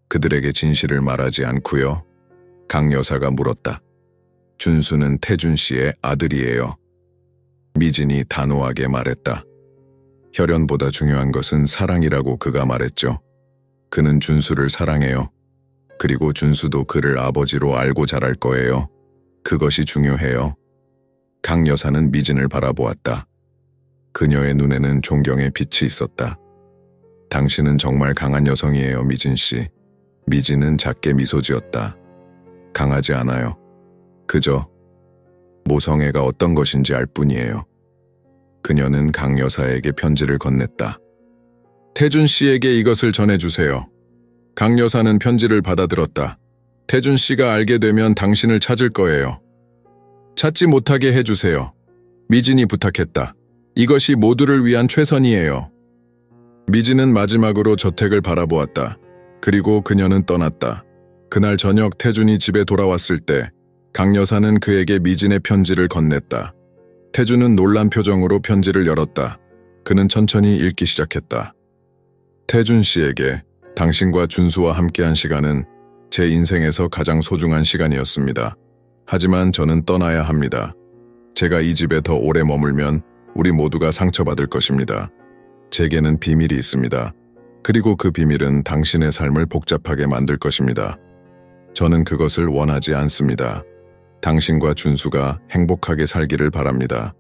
그들에게 진실을 말하지 않고요. 강 여사가 물었다. 준수는 태준 씨의 아들이에요. 미진이 단호하게 말했다. 혈연보다 중요한 것은 사랑이라고 그가 말했죠. 그는 준수를 사랑해요. 그리고 준수도 그를 아버지로 알고 자랄 거예요. 그것이 중요해요. 강 여사는 미진을 바라보았다. 그녀의 눈에는 존경의 빛이 있었다. 당신은 정말 강한 여성이에요, 미진 씨. 미진은 작게 미소 지었다. 강하지 않아요. 그저 모성애가 어떤 것인지 알 뿐이에요. 그녀는 강 여사에게 편지를 건넸다. 태준 씨에게 이것을 전해주세요. 강 여사는 편지를 받아들었다. 태준 씨가 알게 되면 당신을 찾을 거예요. 찾지 못하게 해주세요. 미진이 부탁했다. 이것이 모두를 위한 최선이에요. 미진은 마지막으로 저택을 바라보았다. 그리고 그녀는 떠났다. 그날 저녁 태준이 집에 돌아왔을 때 강 여사는 그에게 미진의 편지를 건넸다. 태준은 놀란 표정으로 편지를 열었다. 그는 천천히 읽기 시작했다. 태준 씨에게 당신과 준수와 함께한 시간은 제 인생에서 가장 소중한 시간이었습니다. 하지만 저는 떠나야 합니다. 제가 이 집에 더 오래 머물면 우리 모두가 상처받을 것입니다. 제게는 비밀이 있습니다. 그리고 그 비밀은 당신의 삶을 복잡하게 만들 것입니다. 저는 그것을 원하지 않습니다. 당신과 준수가 행복하게 살기를 바랍니다.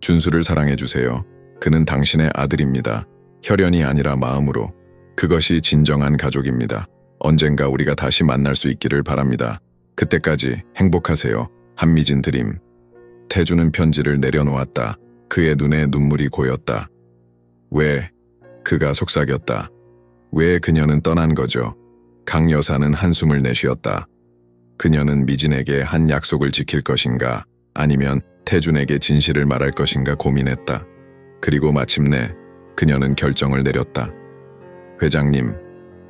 준수를 사랑해주세요. 그는 당신의 아들입니다. 혈연이 아니라 마음으로. 그것이 진정한 가족입니다. 언젠가 우리가 다시 만날 수 있기를 바랍니다. 그때까지 행복하세요. 한미진 드림. 태준은 편지를 내려놓았다. 그의 눈에 눈물이 고였다. 왜? 그가 속삭였다. 왜 그녀는 떠난 거죠? 강 여사는 한숨을 내쉬었다. 그녀는 미진에게 한 약속을 지킬 것인가 아니면 태준에게 진실을 말할 것인가 고민했다. 그리고 마침내 그녀는 결정을 내렸다. 회장님,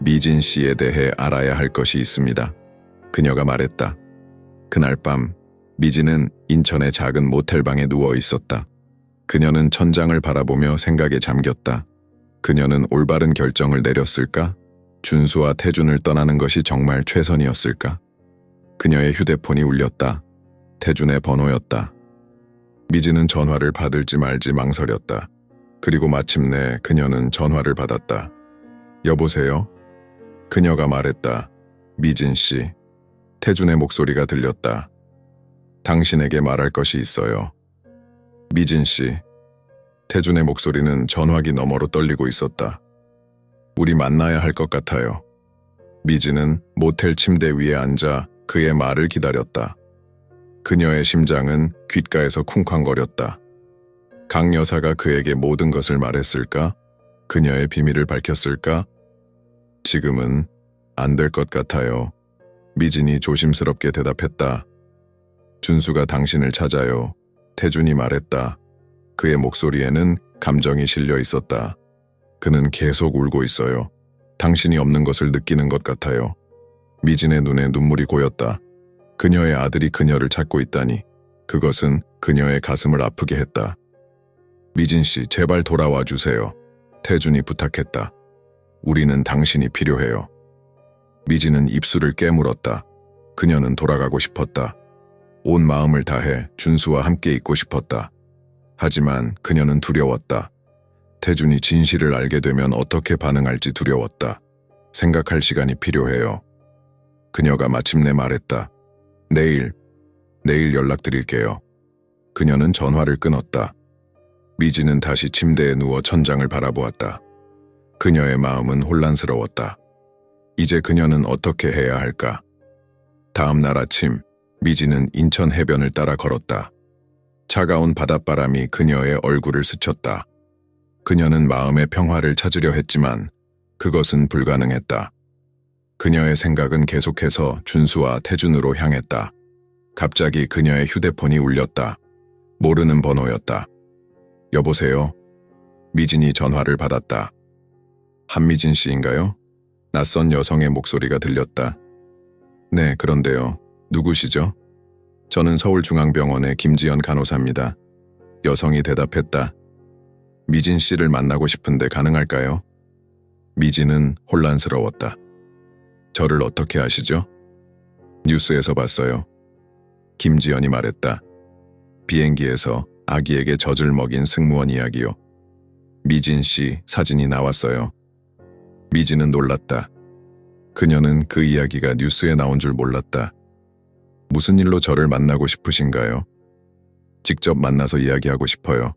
미진 씨에 대해 알아야 할 것이 있습니다. 그녀가 말했다. 그날 밤 미진은 인천의 작은 모텔방에 누워 있었다. 그녀는 천장을 바라보며 생각에 잠겼다. 그녀는 올바른 결정을 내렸을까? 준수와 태준을 떠나는 것이 정말 최선이었을까? 그녀의 휴대폰이 울렸다. 태준의 번호였다. 미진은 전화를 받을지 말지 망설였다. 그리고 마침내 그녀는 전화를 받았다. 여보세요? 그녀가 말했다. 미진 씨. 태준의 목소리가 들렸다. 당신에게 말할 것이 있어요. 미진 씨. 태준의 목소리는 전화기 너머로 떨리고 있었다. 우리 만나야 할 것 같아요. 미진은 모텔 침대 위에 앉아 그의 말을 기다렸다. 그녀의 심장은 귓가에서 쿵쾅거렸다. 강 여사가 그에게 모든 것을 말했을까? 그녀의 비밀을 밝혔을까? 지금은 안 될 것 같아요. 미진이 조심스럽게 대답했다. 준수가 당신을 찾아요. 태준이 말했다. 그의 목소리에는 감정이 실려 있었다. 그는 계속 울고 있어요. 당신이 없는 것을 느끼는 것 같아요. 미진의 눈에 눈물이 고였다. 그녀의 아들이 그녀를 찾고 있다니 그것은 그녀의 가슴을 아프게 했다. 미진 씨, 제발 돌아와 주세요. 태준이 부탁했다. 우리는 당신이 필요해요. 미진은 입술을 깨물었다. 그녀는 돌아가고 싶었다. 온 마음을 다해 준수와 함께 있고 싶었다. 하지만 그녀는 두려웠다. 태준이 진실을 알게 되면 어떻게 반응할지 두려웠다. 생각할 시간이 필요해요. 그녀가 마침내 말했다. 내일 연락드릴게요. 그녀는 전화를 끊었다. 미진은 다시 침대에 누워 천장을 바라보았다. 그녀의 마음은 혼란스러웠다. 이제 그녀는 어떻게 해야 할까? 다음 날 아침, 미진은 인천 해변을 따라 걸었다. 차가운 바닷바람이 그녀의 얼굴을 스쳤다. 그녀는 마음의 평화를 찾으려 했지만 그것은 불가능했다. 그녀의 생각은 계속해서 준수와 태준으로 향했다. 갑자기 그녀의 휴대폰이 울렸다. 모르는 번호였다. 여보세요? 미진이 전화를 받았다. 한미진 씨인가요? 낯선 여성의 목소리가 들렸다. 네, 그런데요. 누구시죠? 저는 서울중앙병원의 김지연 간호사입니다. 여성이 대답했다. 미진 씨를 만나고 싶은데 가능할까요? 미진은 혼란스러웠다. 저를 어떻게 아시죠? 뉴스에서 봤어요. 김지연이 말했다. 비행기에서 아기에게 젖을 먹인 승무원 이야기요. 미진 씨 사진이 나왔어요. 미진은 놀랐다. 그녀는 그 이야기가 뉴스에 나온 줄 몰랐다. 무슨 일로 저를 만나고 싶으신가요? 직접 만나서 이야기하고 싶어요.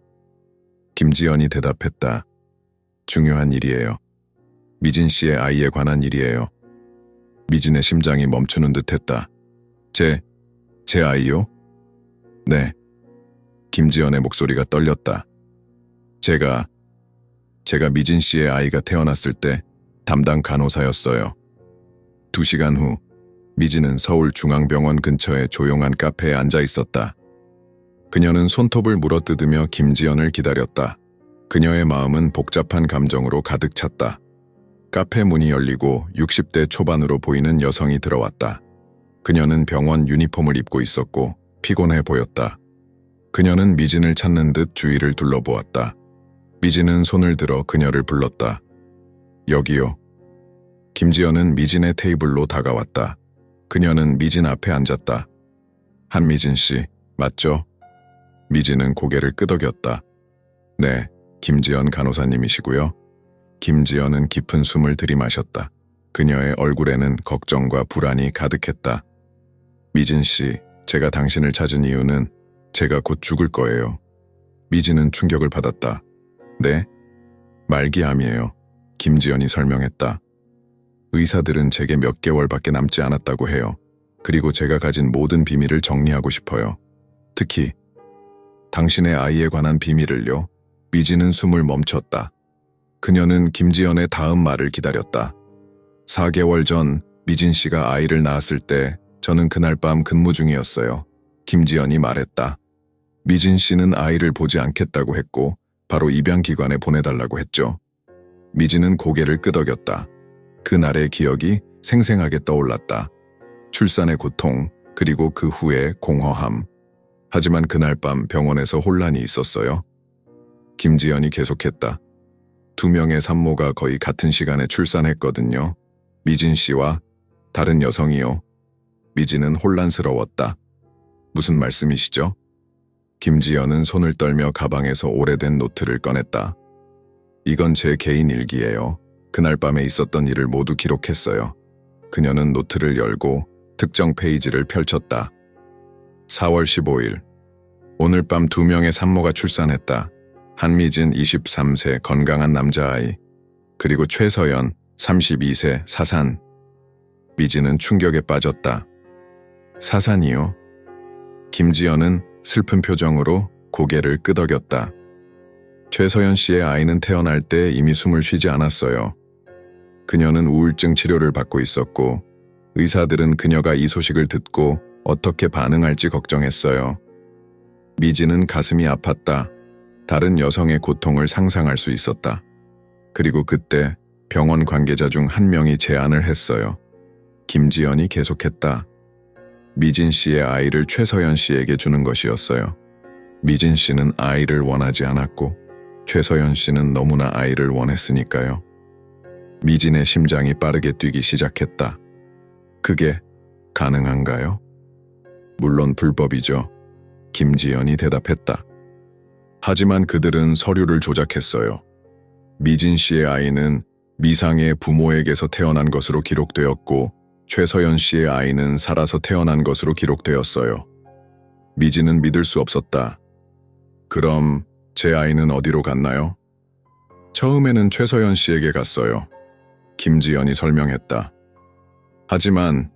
김지연이 대답했다. 중요한 일이에요. 미진 씨의 아이에 관한 일이에요. 미진의 심장이 멈추는 듯했다. 제 아이요? 네. 김지연의 목소리가 떨렸다. 제가 미진 씨의 아이가 태어났을 때 담당 간호사였어요. 2시간 후 미진은 서울중앙병원 근처의 조용한 카페에 앉아 있었다. 그녀는 손톱을 물어뜯으며 김지연을 기다렸다. 그녀의 마음은 복잡한 감정으로 가득 찼다. 카페 문이 열리고 60대 초반으로 보이는 여성이 들어왔다. 그녀는 병원 유니폼을 입고 있었고 피곤해 보였다. 그녀는 미진을 찾는 듯 주위를 둘러보았다. 미진은 손을 들어 그녀를 불렀다. 여기요. 김지연은 미진의 테이블로 다가왔다. 그녀는 미진 앞에 앉았다. 한미진 씨, 맞죠? 미진은 고개를 끄덕였다. 네, 김지연 간호사님이시고요. 김지연은 깊은 숨을 들이마셨다. 그녀의 얼굴에는 걱정과 불안이 가득했다. 미진 씨, 제가 당신을 찾은 이유는 제가 곧 죽을 거예요. 미진은 충격을 받았다. 네? 말기암이에요. 김지연이 설명했다. 의사들은 제게 몇 개월밖에 남지 않았다고 해요. 그리고 제가 가진 모든 비밀을 정리하고 싶어요. 특히 당신의 아이에 관한 비밀을요. 미진은 숨을 멈췄다. 그녀는 김지연의 다음 말을 기다렸다. 4개월 전 미진 씨가 아이를 낳았을 때 저는 그날 밤 근무 중이었어요. 김지연이 말했다. 미진 씨는 아이를 보지 않겠다고 했고 바로 입양기관에 보내달라고 했죠. 미진은 고개를 끄덕였다. 그날의 기억이 생생하게 떠올랐다. 출산의 고통, 그리고 그 후의 공허함. 하지만 그날 밤 병원에서 혼란이 있었어요. 김지연이 계속했다. 2명의 산모가 거의 같은 시간에 출산했거든요. 미진 씨와 다른 여성이요. 미진은 혼란스러웠다. 무슨 말씀이시죠? 김지연은 손을 떨며 가방에서 오래된 노트를 꺼냈다. 이건 제 개인 일기예요. 그날 밤에 있었던 일을 모두 기록했어요. 그녀는 노트를 열고 특정 페이지를 펼쳤다. 4월 15일. 오늘 밤 2명의 산모가 출산했다. 한미진 23세 건강한 남자아이, 그리고 최서연 32세 사산. 미진은 충격에 빠졌다. 사산이요? 김지연은 슬픈 표정으로 고개를 끄덕였다. 최서연 씨의 아이는 태어날 때 이미 숨을 쉬지 않았어요. 그녀는 우울증 치료를 받고 있었고 의사들은 그녀가 이 소식을 듣고 어떻게 반응할지 걱정했어요. 미진은 가슴이 아팠다. 다른 여성의 고통을 상상할 수 있었다. 그리고 그때 병원 관계자 중 한 명이 제안을 했어요. 김지연이 계속했다. 미진 씨의 아이를 최서연 씨에게 주는 것이었어요. 미진 씨는 아이를 원하지 않았고 최서연 씨는 너무나 아이를 원했으니까요. 미진의 심장이 빠르게 뛰기 시작했다. 그게 가능한가요? 물론 불법이죠. 김지연이 대답했다. 하지만 그들은 서류를 조작했어요. 미진 씨의 아이는 미상의 부모에게서 태어난 것으로 기록되었고 최서연 씨의 아이는 살아서 태어난 것으로 기록되었어요. 미진은 믿을 수 없었다. 그럼 제 아이는 어디로 갔나요? 처음에는 최서연 씨에게 갔어요. 김지연이 설명했다. 하지만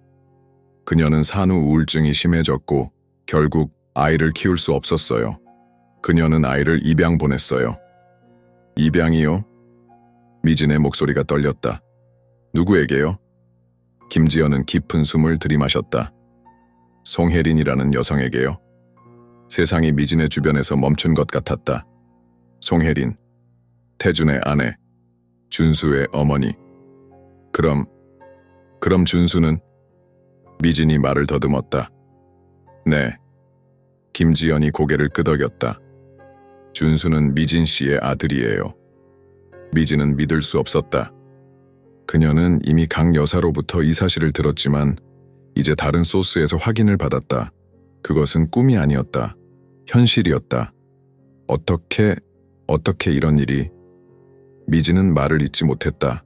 그녀는 산후 우울증이 심해졌고 결국 아이를 키울 수 없었어요. 그녀는 아이를 입양 보냈어요. 입양이요? 미진의 목소리가 떨렸다. 누구에게요? 김지연은 깊은 숨을 들이마셨다. 송혜린이라는 여성에게요. 세상이 미진의 주변에서 멈춘 것 같았다. 송혜린, 태준의 아내, 준수의 어머니. 그럼 준수는? 미진이 말을 더듬었다. 네. 김지연이 고개를 끄덕였다. 준수는 미진 씨의 아들이에요. 미진은 믿을 수 없었다. 그녀는 이미 강 여사로부터 이 사실을 들었지만 이제 다른 소스에서 확인을 받았다. 그것은 꿈이 아니었다. 현실이었다. 어떻게 이런 일이? 미진은 말을 잇지 못했다.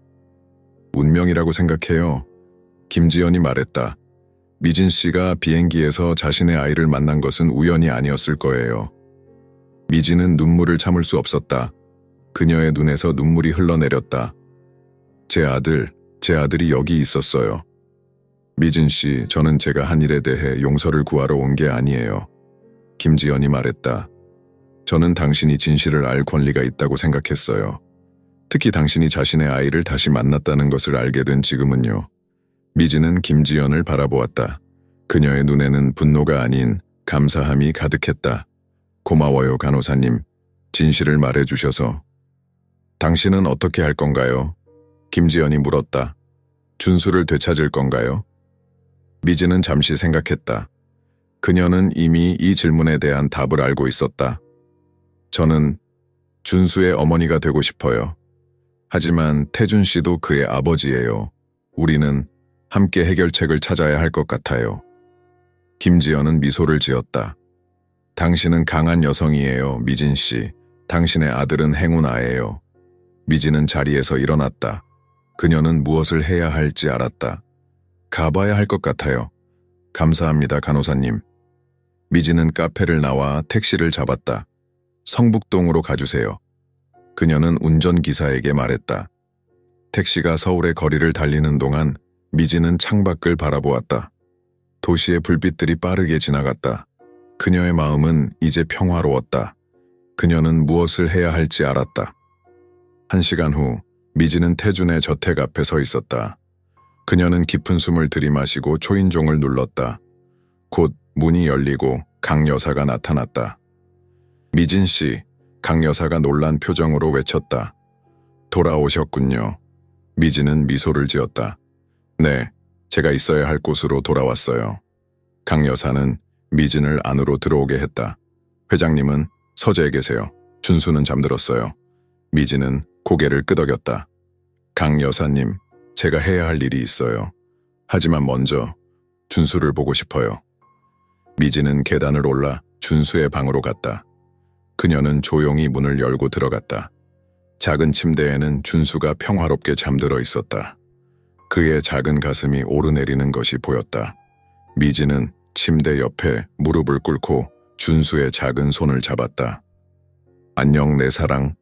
운명이라고 생각해요. 김지연이 말했다. 미진 씨가 비행기에서 자신의 아이를 만난 것은 우연이 아니었을 거예요. 미진은 눈물을 참을 수 없었다. 그녀의 눈에서 눈물이 흘러내렸다. 제 아들이 여기 있었어요. 미진 씨, 저는 제가 한 일에 대해 용서를 구하러 온 게 아니에요. 김지연이 말했다. 저는 당신이 진실을 알 권리가 있다고 생각했어요. 특히 당신이 자신의 아이를 다시 만났다는 것을 알게 된 지금은요. 미진은 김지연을 바라보았다. 그녀의 눈에는 분노가 아닌 감사함이 가득했다. 고마워요, 간호사님. 진실을 말해주셔서. 당신은 어떻게 할 건가요? 김지연이 물었다. 준수를 되찾을 건가요? 미진은 잠시 생각했다. 그녀는 이미 이 질문에 대한 답을 알고 있었다. 저는 준수의 어머니가 되고 싶어요. 하지만 태준 씨도 그의 아버지예요. 우리는 함께 해결책을 찾아야 할 것 같아요. 김지연은 미소를 지었다. 당신은 강한 여성이에요, 미진 씨. 당신의 아들은 행운아예요. 미진은 자리에서 일어났다. 그녀는 무엇을 해야 할지 알았다. 가봐야 할 것 같아요. 감사합니다, 간호사님. 미진은 카페를 나와 택시를 잡았다. 성북동으로 가주세요. 그녀는 운전기사에게 말했다. 택시가 서울의 거리를 달리는 동안 미진은 창밖을 바라보았다. 도시의 불빛들이 빠르게 지나갔다. 그녀의 마음은 이제 평화로웠다. 그녀는 무엇을 해야 할지 알았다. 1시간 후 미진은 태준의 저택 앞에 서 있었다. 그녀는 깊은 숨을 들이마시고 초인종을 눌렀다. 곧 문이 열리고 강 여사가 나타났다. 미진 씨, 강 여사가 놀란 표정으로 외쳤다. 돌아오셨군요. 미진은 미소를 지었다. 네, 제가 있어야 할 곳으로 돌아왔어요. 강 여사는 미진을 안으로 들어오게 했다. 회장님은 서재에 계세요. 준수는 잠들었어요. 미진은 고개를 끄덕였다. 강 여사님, 제가 해야 할 일이 있어요. 하지만 먼저 준수를 보고 싶어요. 미진은 계단을 올라 준수의 방으로 갔다. 그녀는 조용히 문을 열고 들어갔다. 작은 침대에는 준수가 평화롭게 잠들어 있었다. 그의 작은 가슴이 오르내리는 것이 보였다. 미진은 침대 옆에 무릎을 꿇고 준수의 작은 손을 잡았다. 안녕, 내 사랑.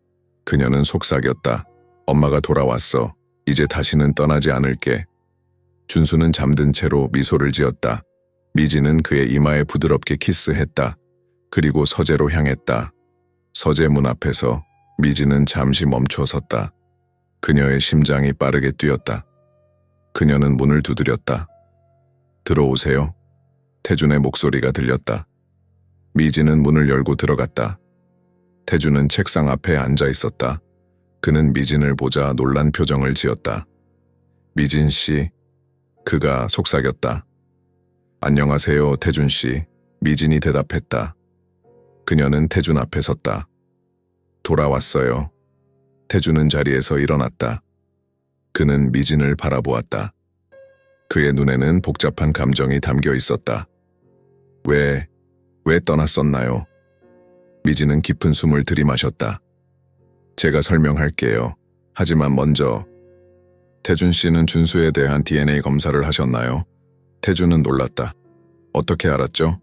그녀는 속삭였다. 엄마가 돌아왔어. 이제 다시는 떠나지 않을게. 준수는 잠든 채로 미소를 지었다. 미진은 그의 이마에 부드럽게 키스했다. 그리고 서재로 향했다. 서재 문 앞에서 미진은 잠시 멈춰 섰다. 그녀의 심장이 빠르게 뛰었다. 그녀는 문을 두드렸다. 들어오세요. 태준의 목소리가 들렸다. 미진은 문을 열고 들어갔다. 태준은 책상 앞에 앉아 있었다. 그는 미진을 보자 놀란 표정을 지었다. 미진 씨, 그가 속삭였다. 안녕하세요, 태준 씨. 미진이 대답했다. 그녀는 태준 앞에 섰다. 돌아왔어요. 태준은 자리에서 일어났다. 그는 미진을 바라보았다. 그의 눈에는 복잡한 감정이 담겨 있었다. 왜 떠났었나요? 미진은 깊은 숨을 들이마셨다. 제가 설명할게요. 하지만 먼저, 태준 씨는 준수에 대한 DNA 검사를 하셨나요? 태준은 놀랐다. 어떻게 알았죠?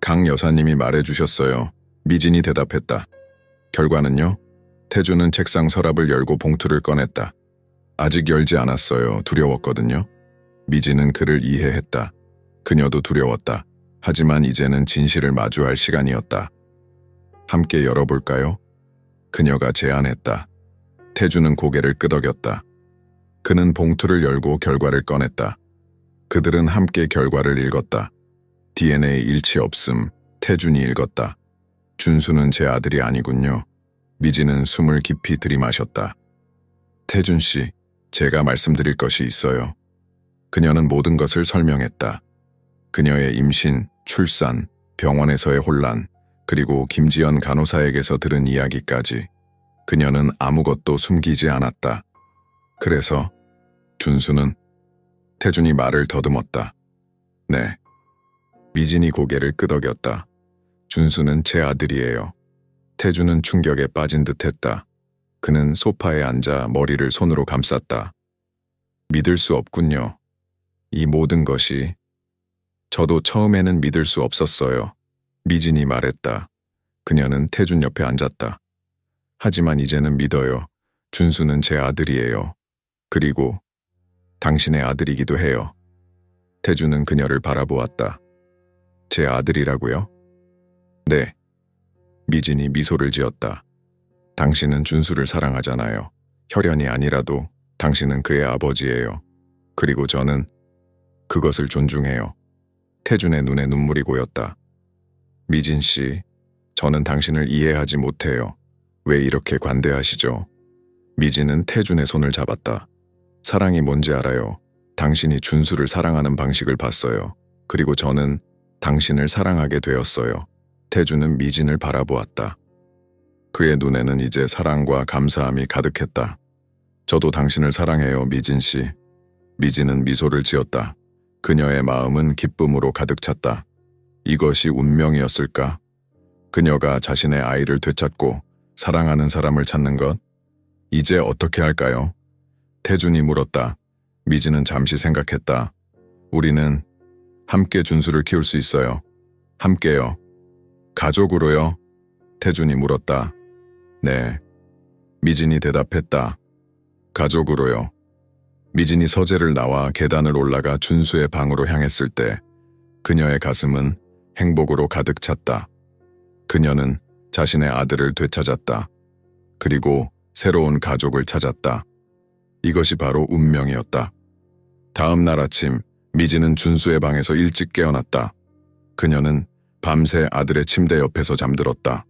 강 여사님이 말해주셨어요. 미진이 대답했다. 결과는요? 태준은 책상 서랍을 열고 봉투를 꺼냈다. 아직 열지 않았어요. 두려웠거든요. 미진은 그를 이해했다. 그녀도 두려웠다. 하지만 이제는 진실을 마주할 시간이었다. 함께 열어볼까요? 그녀가 제안했다. 태준은 고개를 끄덕였다. 그는 봉투를 열고 결과를 꺼냈다. 그들은 함께 결과를 읽었다. DNA 일치 없음. 태준이 읽었다. 준수는 제 아들이 아니군요. 미진은 숨을 깊이 들이마셨다. 태준 씨, 제가 말씀드릴 것이 있어요. 그녀는 모든 것을 설명했다. 그녀의 임신, 출산, 병원에서의 혼란, 그리고 김지연 간호사에게서 들은 이야기까지. 그녀는 아무것도 숨기지 않았다. 그래서 준수는 태준이 말을 더듬었다. 네. 미진이 고개를 끄덕였다. 준수는 제 아들이에요. 태준은 충격에 빠진 듯했다. 그는 소파에 앉아 머리를 손으로 감쌌다. 믿을 수 없군요. 이 모든 것이. 저도 처음에는 믿을 수 없었어요. 미진이 말했다. 그녀는 태준 옆에 앉았다. 하지만 이제는 믿어요. 준수는 제 아들이에요. 그리고 당신의 아들이기도 해요. 태준은 그녀를 바라보았다. 제 아들이라고요? 네. 미진이 미소를 지었다. 당신은 준수를 사랑하잖아요. 혈연이 아니라도 당신은 그의 아버지예요. 그리고 저는 그것을 존중해요. 태준의 눈에 눈물이 고였다. 미진 씨, 저는 당신을 이해하지 못해요. 왜 이렇게 관대하시죠? 미진은 태준의 손을 잡았다. 사랑이 뭔지 알아요. 당신이 준수를 사랑하는 방식을 봤어요. 그리고 저는 당신을 사랑하게 되었어요. 태준은 미진을 바라보았다. 그의 눈에는 이제 사랑과 감사함이 가득했다. 저도 당신을 사랑해요, 미진 씨. 미진은 미소를 지었다. 그녀의 마음은 기쁨으로 가득 찼다. 이것이 운명이었을까? 그녀가 자신의 아이를 되찾고 사랑하는 사람을 찾는 것? 이제 어떻게 할까요? 태준이 물었다. 미진은 잠시 생각했다. 우리는 함께 준수를 키울 수 있어요. 함께요. 가족으로요? 태준이 물었다. 네. 미진이 대답했다. 가족으로요. 미진이 서재를 나와 계단을 올라가 준수의 방으로 향했을 때 그녀의 가슴은 행복으로 가득 찼다. 그녀는 자신의 아들을 되찾았다. 그리고 새로운 가족을 찾았다. 이것이 바로 운명이었다. 다음 날 아침, 미진은 준수의 방에서 일찍 깨어났다. 그녀는 밤새 아들의 침대 옆에서 잠들었다.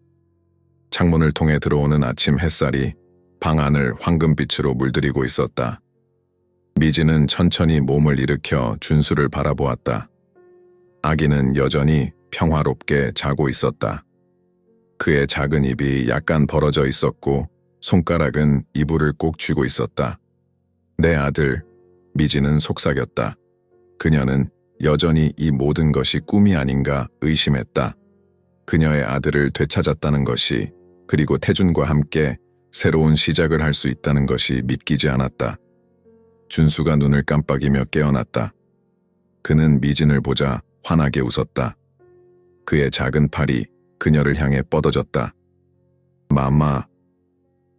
창문을 통해 들어오는 아침 햇살이 방 안을 황금빛으로 물들이고 있었다. 미진은 천천히 몸을 일으켜 준수를 바라보았다. 아기는 여전히 평화롭게 자고 있었다. 그의 작은 입이 약간 벌어져 있었고 손가락은 이불을 꼭 쥐고 있었다. 내 아들, 미진은 속삭였다. 그녀는 여전히 이 모든 것이 꿈이 아닌가 의심했다. 그녀의 아들을 되찾았다는 것이, 그리고 태준과 함께 새로운 시작을 할 수 있다는 것이 믿기지 않았다. 준수가 눈을 깜빡이며 깨어났다. 그는 미진을 보자 환하게 웃었다. 그의 작은 팔이 그녀를 향해 뻗어졌다. 마마,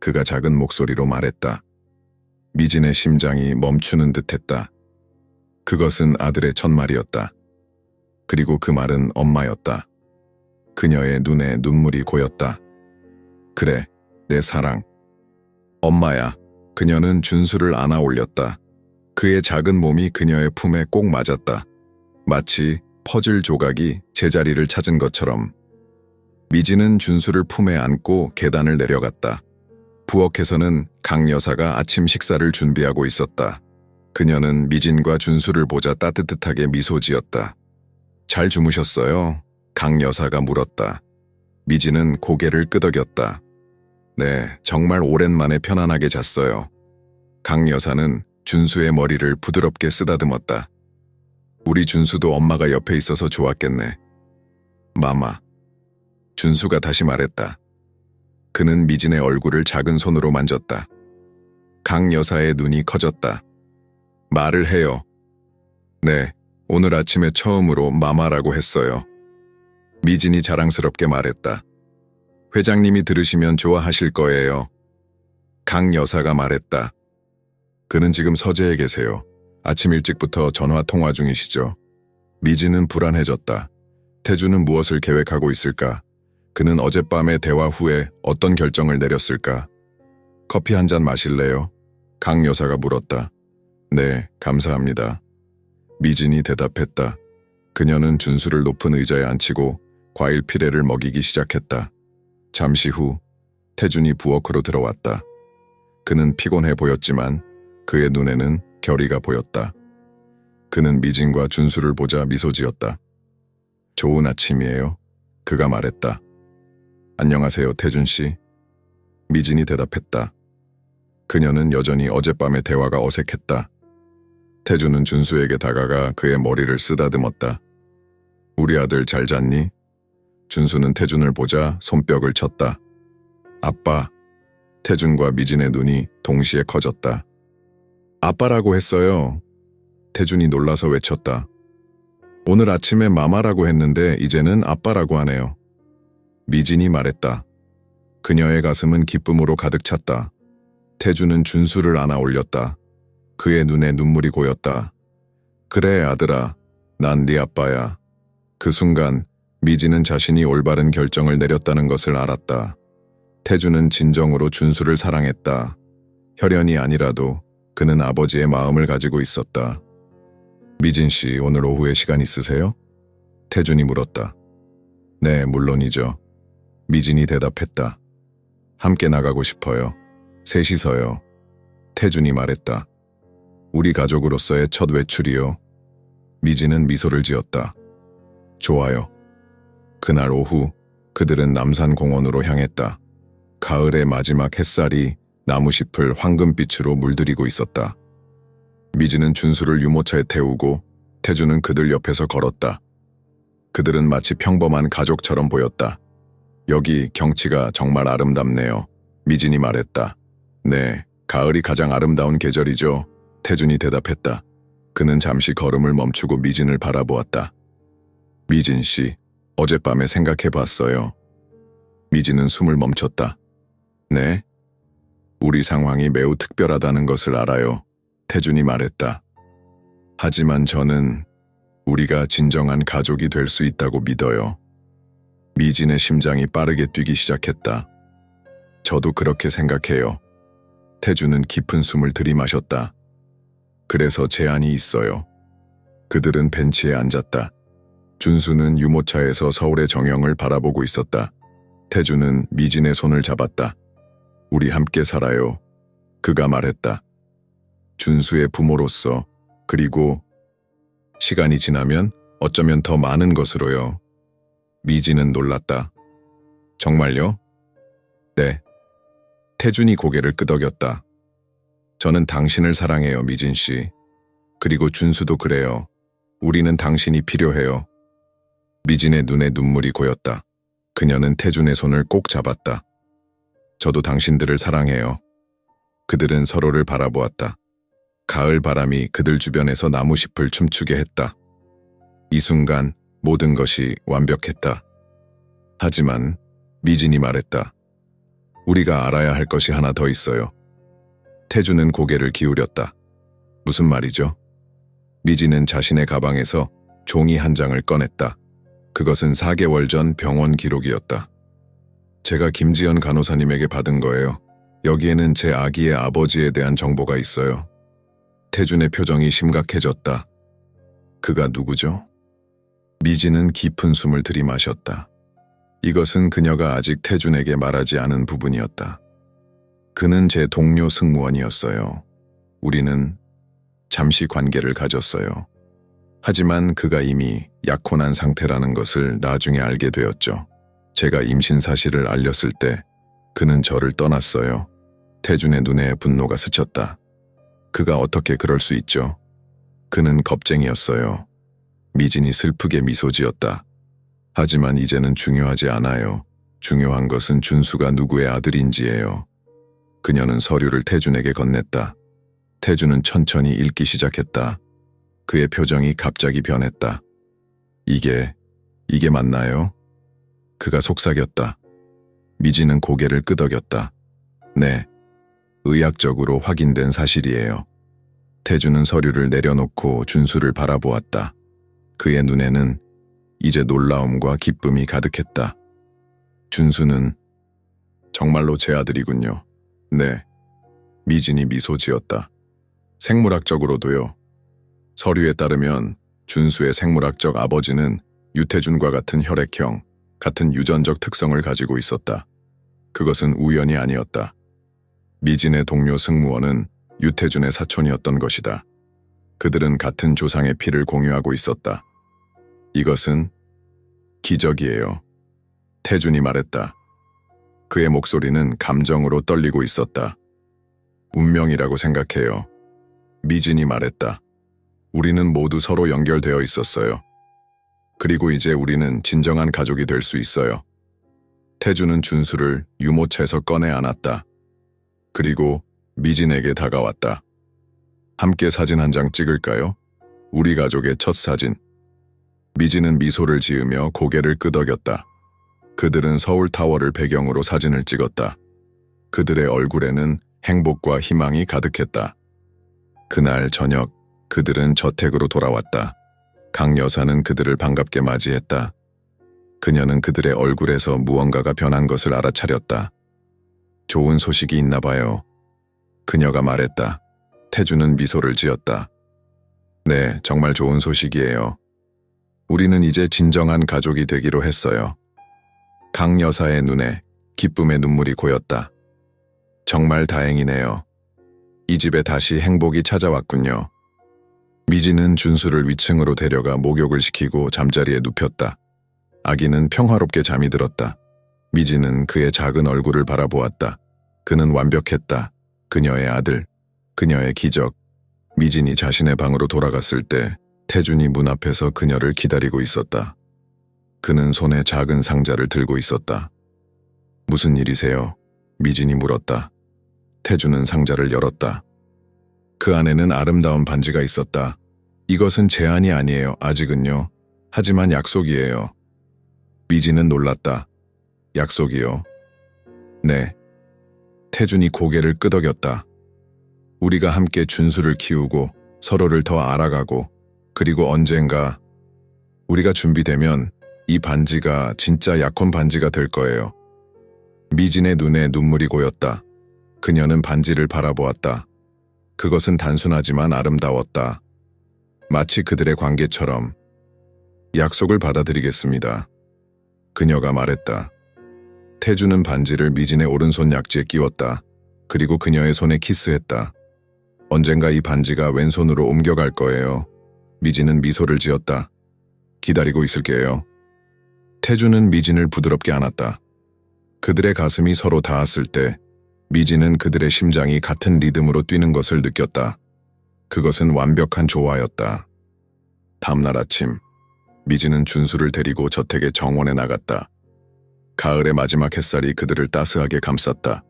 그가 작은 목소리로 말했다. 미진의 심장이 멈추는 듯했다. 그것은 아들의 첫말이었다. 그리고 그 말은 엄마였다. 그녀의 눈에 눈물이 고였다. 그래, 내 사랑. 엄마야. 그녀는 준수를 안아 올렸다. 그의 작은 몸이 그녀의 품에 꼭 맞았다. 마치 퍼즐 조각이 제자리를 찾은 것처럼. 미진은 준수를 품에 안고 계단을 내려갔다. 부엌에서는 강 여사가 아침 식사를 준비하고 있었다. 그녀는 미진과 준수를 보자 따뜻하게 미소 지었다. 잘 주무셨어요? 강 여사가 물었다. 미진은 고개를 끄덕였다. 네, 정말 오랜만에 편안하게 잤어요. 강 여사는 준수의 머리를 부드럽게 쓰다듬었다. 우리 준수도 엄마가 옆에 있어서 좋았겠네. 마마. 준수가 다시 말했다. 그는 미진의 얼굴을 작은 손으로 만졌다. 강 여사의 눈이 커졌다. 말을 해요. 네, 오늘 아침에 처음으로 마마라고 했어요. 미진이 자랑스럽게 말했다. 회장님이 들으시면 좋아하실 거예요. 강 여사가 말했다. 그는 지금 서재에 계세요. 아침 일찍부터 전화 통화 중이시죠. 미진은 불안해졌다. 태주는 무엇을 계획하고 있을까? 그는 어젯밤의 대화 후에 어떤 결정을 내렸을까? 커피 한 잔 마실래요? 강 여사가 물었다. 네, 감사합니다. 미진이 대답했다. 그녀는 준수를 높은 의자에 앉히고 과일 피레를 먹이기 시작했다. 잠시 후 태준이 부엌으로 들어왔다. 그는 피곤해 보였지만 그의 눈에는 결의가 보였다. 그는 미진과 준수를 보자 미소 지었다. 좋은 아침이에요. 그가 말했다. 안녕하세요, 태준 씨. 미진이 대답했다. 그녀는 여전히 어젯밤의 대화가 어색했다. 태준은 준수에게 다가가 그의 머리를 쓰다듬었다. 우리 아들 잘 잤니? 준수는 태준을 보자 손뼉을 쳤다. 아빠. 태준과 미진의 눈이 동시에 커졌다. 아빠라고 했어요. 태준이 놀라서 외쳤다. 오늘 아침에 마마라고 했는데 이제는 아빠라고 하네요. 미진이 말했다. 그녀의 가슴은 기쁨으로 가득 찼다. 태준은 준수를 안아 올렸다. 그의 눈에 눈물이 고였다. 그래 아들아, 난 네 아빠야. 그 순간 미진은 자신이 올바른 결정을 내렸다는 것을 알았다. 태준은 진정으로 준수를 사랑했다. 혈연이 아니라도 그는 아버지의 마음을 가지고 있었다. 미진 씨, 오늘 오후에 시간 있으세요? 태준이 물었다. 네, 물론이죠. 미진이 대답했다. 함께 나가고 싶어요. 셋이서요. 태준이 말했다. 우리 가족으로서의 첫 외출이요. 미진은 미소를 지었다. 좋아요. 그날 오후 그들은 남산공원으로 향했다. 가을의 마지막 햇살이 나무잎을 황금빛으로 물들이고 있었다. 미진은 준수를 유모차에 태우고 태준은 그들 옆에서 걸었다. 그들은 마치 평범한 가족처럼 보였다. 여기 경치가 정말 아름답네요. 미진이 말했다. 네, 가을이 가장 아름다운 계절이죠. 태준이 대답했다. 그는 잠시 걸음을 멈추고 미진을 바라보았다. 미진 씨, 어젯밤에 생각해봤어요. 미진은 숨을 멈췄다. 네? 우리 상황이 매우 특별하다는 것을 알아요. 태준이 말했다. 하지만 저는 우리가 진정한 가족이 될 수 있다고 믿어요. 미진의 심장이 빠르게 뛰기 시작했다. 저도 그렇게 생각해요. 태준은 깊은 숨을 들이마셨다. 그래서 제안이 있어요. 그들은 벤치에 앉았다. 준수는 유모차에서 서울의 정영을 바라보고 있었다. 태준은 미진의 손을 잡았다. 우리 함께 살아요. 그가 말했다. 준수의 부모로서, 그리고 시간이 지나면 어쩌면 더 많은 것으로요. 미진은 놀랐다. 정말요? 네. 태준이 고개를 끄덕였다. 저는 당신을 사랑해요, 미진 씨. 그리고 준수도 그래요. 우리는 당신이 필요해요. 미진의 눈에 눈물이 고였다. 그녀는 태준의 손을 꼭 잡았다. 저도 당신들을 사랑해요. 그들은 서로를 바라보았다. 가을 바람이 그들 주변에서 나무잎을 춤추게 했다. 이 순간 모든 것이 완벽했다. 하지만 미진이 말했다. 우리가 알아야 할 것이 하나 더 있어요. 태준은 고개를 기울였다. 무슨 말이죠? 미진은 자신의 가방에서 종이 한 장을 꺼냈다. 그것은 4개월 전 병원 기록이었다. 제가 김지연 간호사님에게 받은 거예요. 여기에는 제 아기의 아버지에 대한 정보가 있어요. 태준의 표정이 심각해졌다. 그가 누구죠? 미진은 깊은 숨을 들이마셨다. 이것은 그녀가 아직 태준에게 말하지 않은 부분이었다. 그는 제 동료 승무원이었어요. 우리는 잠시 관계를 가졌어요. 하지만 그가 이미 약혼한 상태라는 것을 나중에 알게 되었죠. 제가 임신 사실을 알렸을 때 그는 저를 떠났어요. 태준의 눈에 분노가 스쳤다. 그가 어떻게 그럴 수 있죠? 그는 겁쟁이였어요. 미진이 슬프게 미소 지었다. 하지만 이제는 중요하지 않아요. 중요한 것은 준수가 누구의 아들인지예요. 그녀는 서류를 태준에게 건넸다. 태준은 천천히 읽기 시작했다. 그의 표정이 갑자기 변했다. 이게 맞나요? 그가 속삭였다. 미진은 고개를 끄덕였다. 네, 의학적으로 확인된 사실이에요. 태준은 서류를 내려놓고 준수를 바라보았다. 그의 눈에는 이제 놀라움과 기쁨이 가득했다. 준수는 정말로 제 아들이군요. 네, 미진이 미소 지었다. 생물학적으로도요. 서류에 따르면 준수의 생물학적 아버지는 유태준과 같은 혈액형, 같은 유전적 특성을 가지고 있었다. 그것은 우연이 아니었다. 미진의 동료 승무원은 유태준의 사촌이었던 것이다. 그들은 같은 조상의 피를 공유하고 있었다. 이것은 기적이에요. 태준이 말했다. 그의 목소리는 감정으로 떨리고 있었다. 운명이라고 생각해요. 미진이 말했다. 우리는 모두 서로 연결되어 있었어요. 그리고 이제 우리는 진정한 가족이 될 수 있어요. 태준은 준수를 유모차에서 꺼내 안았다. 그리고 미진에게 다가왔다. 함께 사진 한 장 찍을까요? 우리 가족의 첫 사진. 미진은 미소를 지으며 고개를 끄덕였다. 그들은 서울타워를 배경으로 사진을 찍었다. 그들의 얼굴에는 행복과 희망이 가득했다. 그날 저녁 그들은 저택으로 돌아왔다. 강 여사는 그들을 반갑게 맞이했다. 그녀는 그들의 얼굴에서 무언가가 변한 것을 알아차렸다. 좋은 소식이 있나 봐요. 그녀가 말했다. 태준은 미소를 지었다. 네, 정말 좋은 소식이에요. 우리는 이제 진정한 가족이 되기로 했어요. 강 여사의 눈에 기쁨의 눈물이 고였다. 정말 다행이네요. 이 집에 다시 행복이 찾아왔군요. 미진은 준수를 위층으로 데려가 목욕을 시키고 잠자리에 눕혔다. 아기는 평화롭게 잠이 들었다. 미진은 그의 작은 얼굴을 바라보았다. 그는 완벽했다. 그녀의 아들, 그녀의 기적. 미진이 자신의 방으로 돌아갔을 때 태준이 문 앞에서 그녀를 기다리고 있었다. 그는 손에 작은 상자를 들고 있었다. 무슨 일이세요? 미진이 물었다. 태준은 상자를 열었다. 그 안에는 아름다운 반지가 있었다. 이것은 제안이 아니에요, 아직은요. 하지만 약속이에요. 미진은 놀랐다. 약속이요? 네. 태준이 고개를 끄덕였다. 우리가 함께 준수를 키우고 서로를 더 알아가고 그리고 언젠가 우리가 준비되면 이 반지가 진짜 약혼 반지가 될 거예요. 미진의 눈에 눈물이 고였다. 그녀는 반지를 바라보았다. 그것은 단순하지만 아름다웠다. 마치 그들의 관계처럼. 약속을 받아들이겠습니다. 그녀가 말했다. 태준은 반지를 미진의 오른손 약지에 끼웠다. 그리고 그녀의 손에 키스했다. 언젠가 이 반지가 왼손으로 옮겨갈 거예요. 미진은 미소를 지었다. 기다리고 있을게요. 태준은 미진을 부드럽게 안았다. 그들의 가슴이 서로 닿았을 때 미진은 그들의 심장이 같은 리듬으로 뛰는 것을 느꼈다. 그것은 완벽한 조화였다. 다음날 아침, 미진은 준수를 데리고 저택의 정원에 나갔다. 가을의 마지막 햇살이 그들을 따스하게 감쌌다.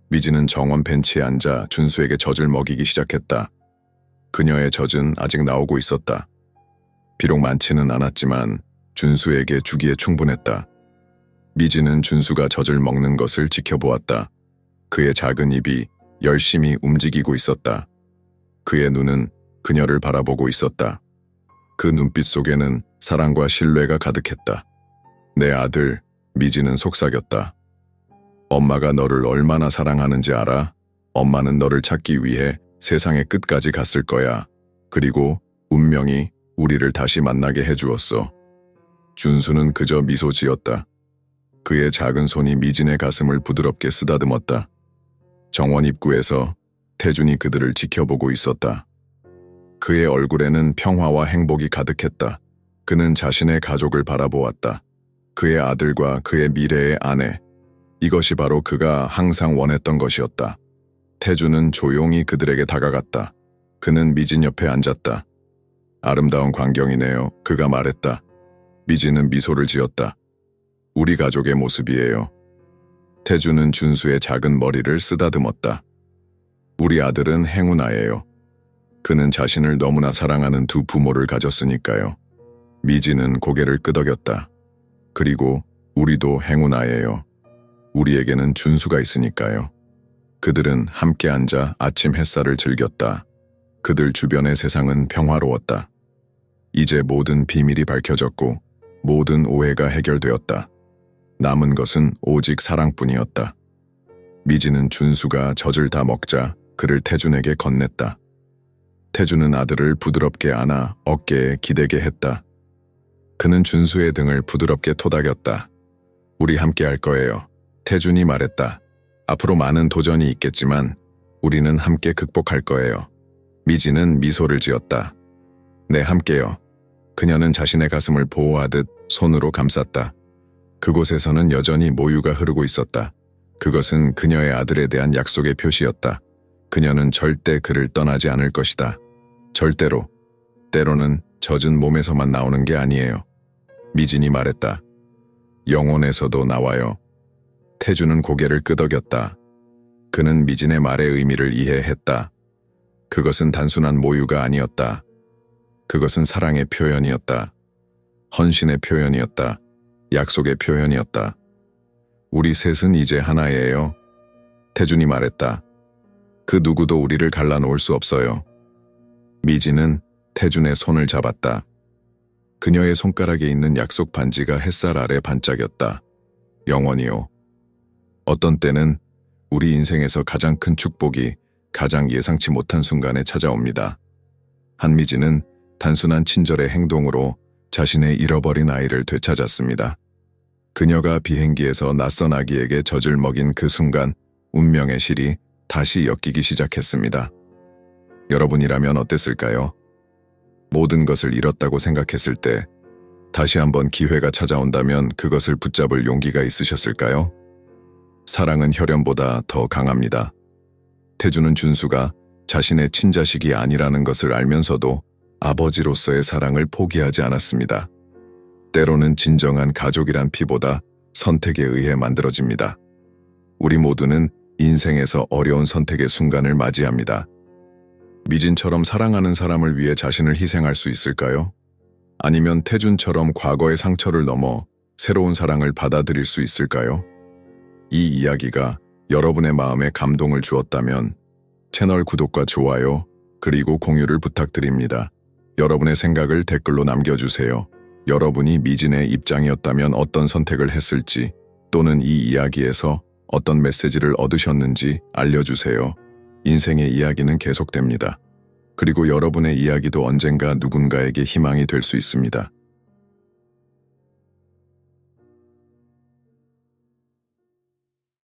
미진은 정원 벤치에 앉아 준수에게 젖을 먹이기 시작했다. 그녀의 젖은 아직 나오고 있었다. 비록 많지는 않았지만 준수에게 주기에 충분했다. 미진은 준수가 젖을 먹는 것을 지켜보았다. 그의 작은 입이 열심히 움직이고 있었다. 그의 눈은 그녀를 바라보고 있었다. 그 눈빛 속에는 사랑과 신뢰가 가득했다. 내 아들, 미진은 속삭였다. 엄마가 너를 얼마나 사랑하는지 알아? 엄마는 너를 찾기 위해 세상의 끝까지 갔을 거야. 그리고 운명이 우리를 다시 만나게 해주었어. 준수는 그저 미소 지었다. 그의 작은 손이 미진의 가슴을 부드럽게 쓰다듬었다. 정원 입구에서 태준이 그들을 지켜보고 있었다. 그의 얼굴에는 평화와 행복이 가득했다. 그는 자신의 가족을 바라보았다. 그의 아들과 그의 미래의 아내. 이것이 바로 그가 항상 원했던 것이었다. 태준은 조용히 그들에게 다가갔다. 그는 미진 옆에 앉았다. 아름다운 광경이네요. 그가 말했다. 미진은 미소를 지었다. 우리 가족의 모습이에요. 태준은 준수의 작은 머리를 쓰다듬었다. 우리 아들은 행운아예요. 그는 자신을 너무나 사랑하는 두 부모를 가졌으니까요. 미진은 고개를 끄덕였다. 그리고 우리도 행운아예요. 우리에게는 준수가 있으니까요. 그들은 함께 앉아 아침 햇살을 즐겼다. 그들 주변의 세상은 평화로웠다. 이제 모든 비밀이 밝혀졌고 모든 오해가 해결되었다. 남은 것은 오직 사랑뿐이었다. 미진은 준수가 젖을 다 먹자 그를 태준에게 건넸다. 태준은 아들을 부드럽게 안아 어깨에 기대게 했다. 그는 준수의 등을 부드럽게 토닥였다. 우리 함께 할 거예요. 태준이 말했다. 앞으로 많은 도전이 있겠지만 우리는 함께 극복할 거예요. 미진은 미소를 지었다. 네, 함께요. 그녀는 자신의 가슴을 보호하듯 손으로 감쌌다. 그곳에서는 여전히 모유가 흐르고 있었다. 그것은 그녀의 아들에 대한 약속의 표시였다. 그녀는 절대 그를 떠나지 않을 것이다. 절대로. 때로는 젖은 몸에서만 나오는 게 아니에요. 미진이 말했다. 영혼에서도 나와요. 태준은 고개를 끄덕였다. 그는 미진의 말의 의미를 이해했다. 그것은 단순한 모유가 아니었다. 그것은 사랑의 표현이었다. 헌신의 표현이었다. 약속의 표현이었다. 우리 셋은 이제 하나예요. 태준이 말했다. 그 누구도 우리를 갈라놓을 수 없어요. 미진은 태준의 손을 잡았다. 그녀의 손가락에 있는 약속 반지가 햇살 아래 반짝였다. 영원히요. 어떤 때는 우리 인생에서 가장 큰 축복이 가장 예상치 못한 순간에 찾아옵니다. 한미진은 단순한 친절의 행동으로 자신의 잃어버린 아이를 되찾았습니다. 그녀가 비행기에서 낯선 아기에게 젖을 먹인 그 순간 운명의 실이 다시 엮이기 시작했습니다. 여러분이라면 어땠을까요? 모든 것을 잃었다고 생각했을 때 다시 한번 기회가 찾아온다면 그것을 붙잡을 용기가 있으셨을까요? 사랑은 혈연보다 더 강합니다. 태준은 준수가 자신의 친자식이 아니라는 것을 알면서도 아버지로서의 사랑을 포기하지 않았습니다. 때로는 진정한 가족이란 피보다 선택에 의해 만들어집니다. 우리 모두는 인생에서 어려운 선택의 순간을 맞이합니다. 미진처럼 사랑하는 사람을 위해 자신을 희생할 수 있을까요? 아니면 태준처럼 과거의 상처를 넘어 새로운 사랑을 받아들일 수 있을까요? 이 이야기가 여러분의 마음에 감동을 주었다면 채널 구독과 좋아요, 그리고 공유를 부탁드립니다. 여러분의 생각을 댓글로 남겨주세요. 여러분이 미진의 입장이었다면 어떤 선택을 했을지 또는 이 이야기에서 어떤 메시지를 얻으셨는지 알려주세요. 인생의 이야기는 계속됩니다. 그리고 여러분의 이야기도 언젠가 누군가에게 희망이 될 수 있습니다.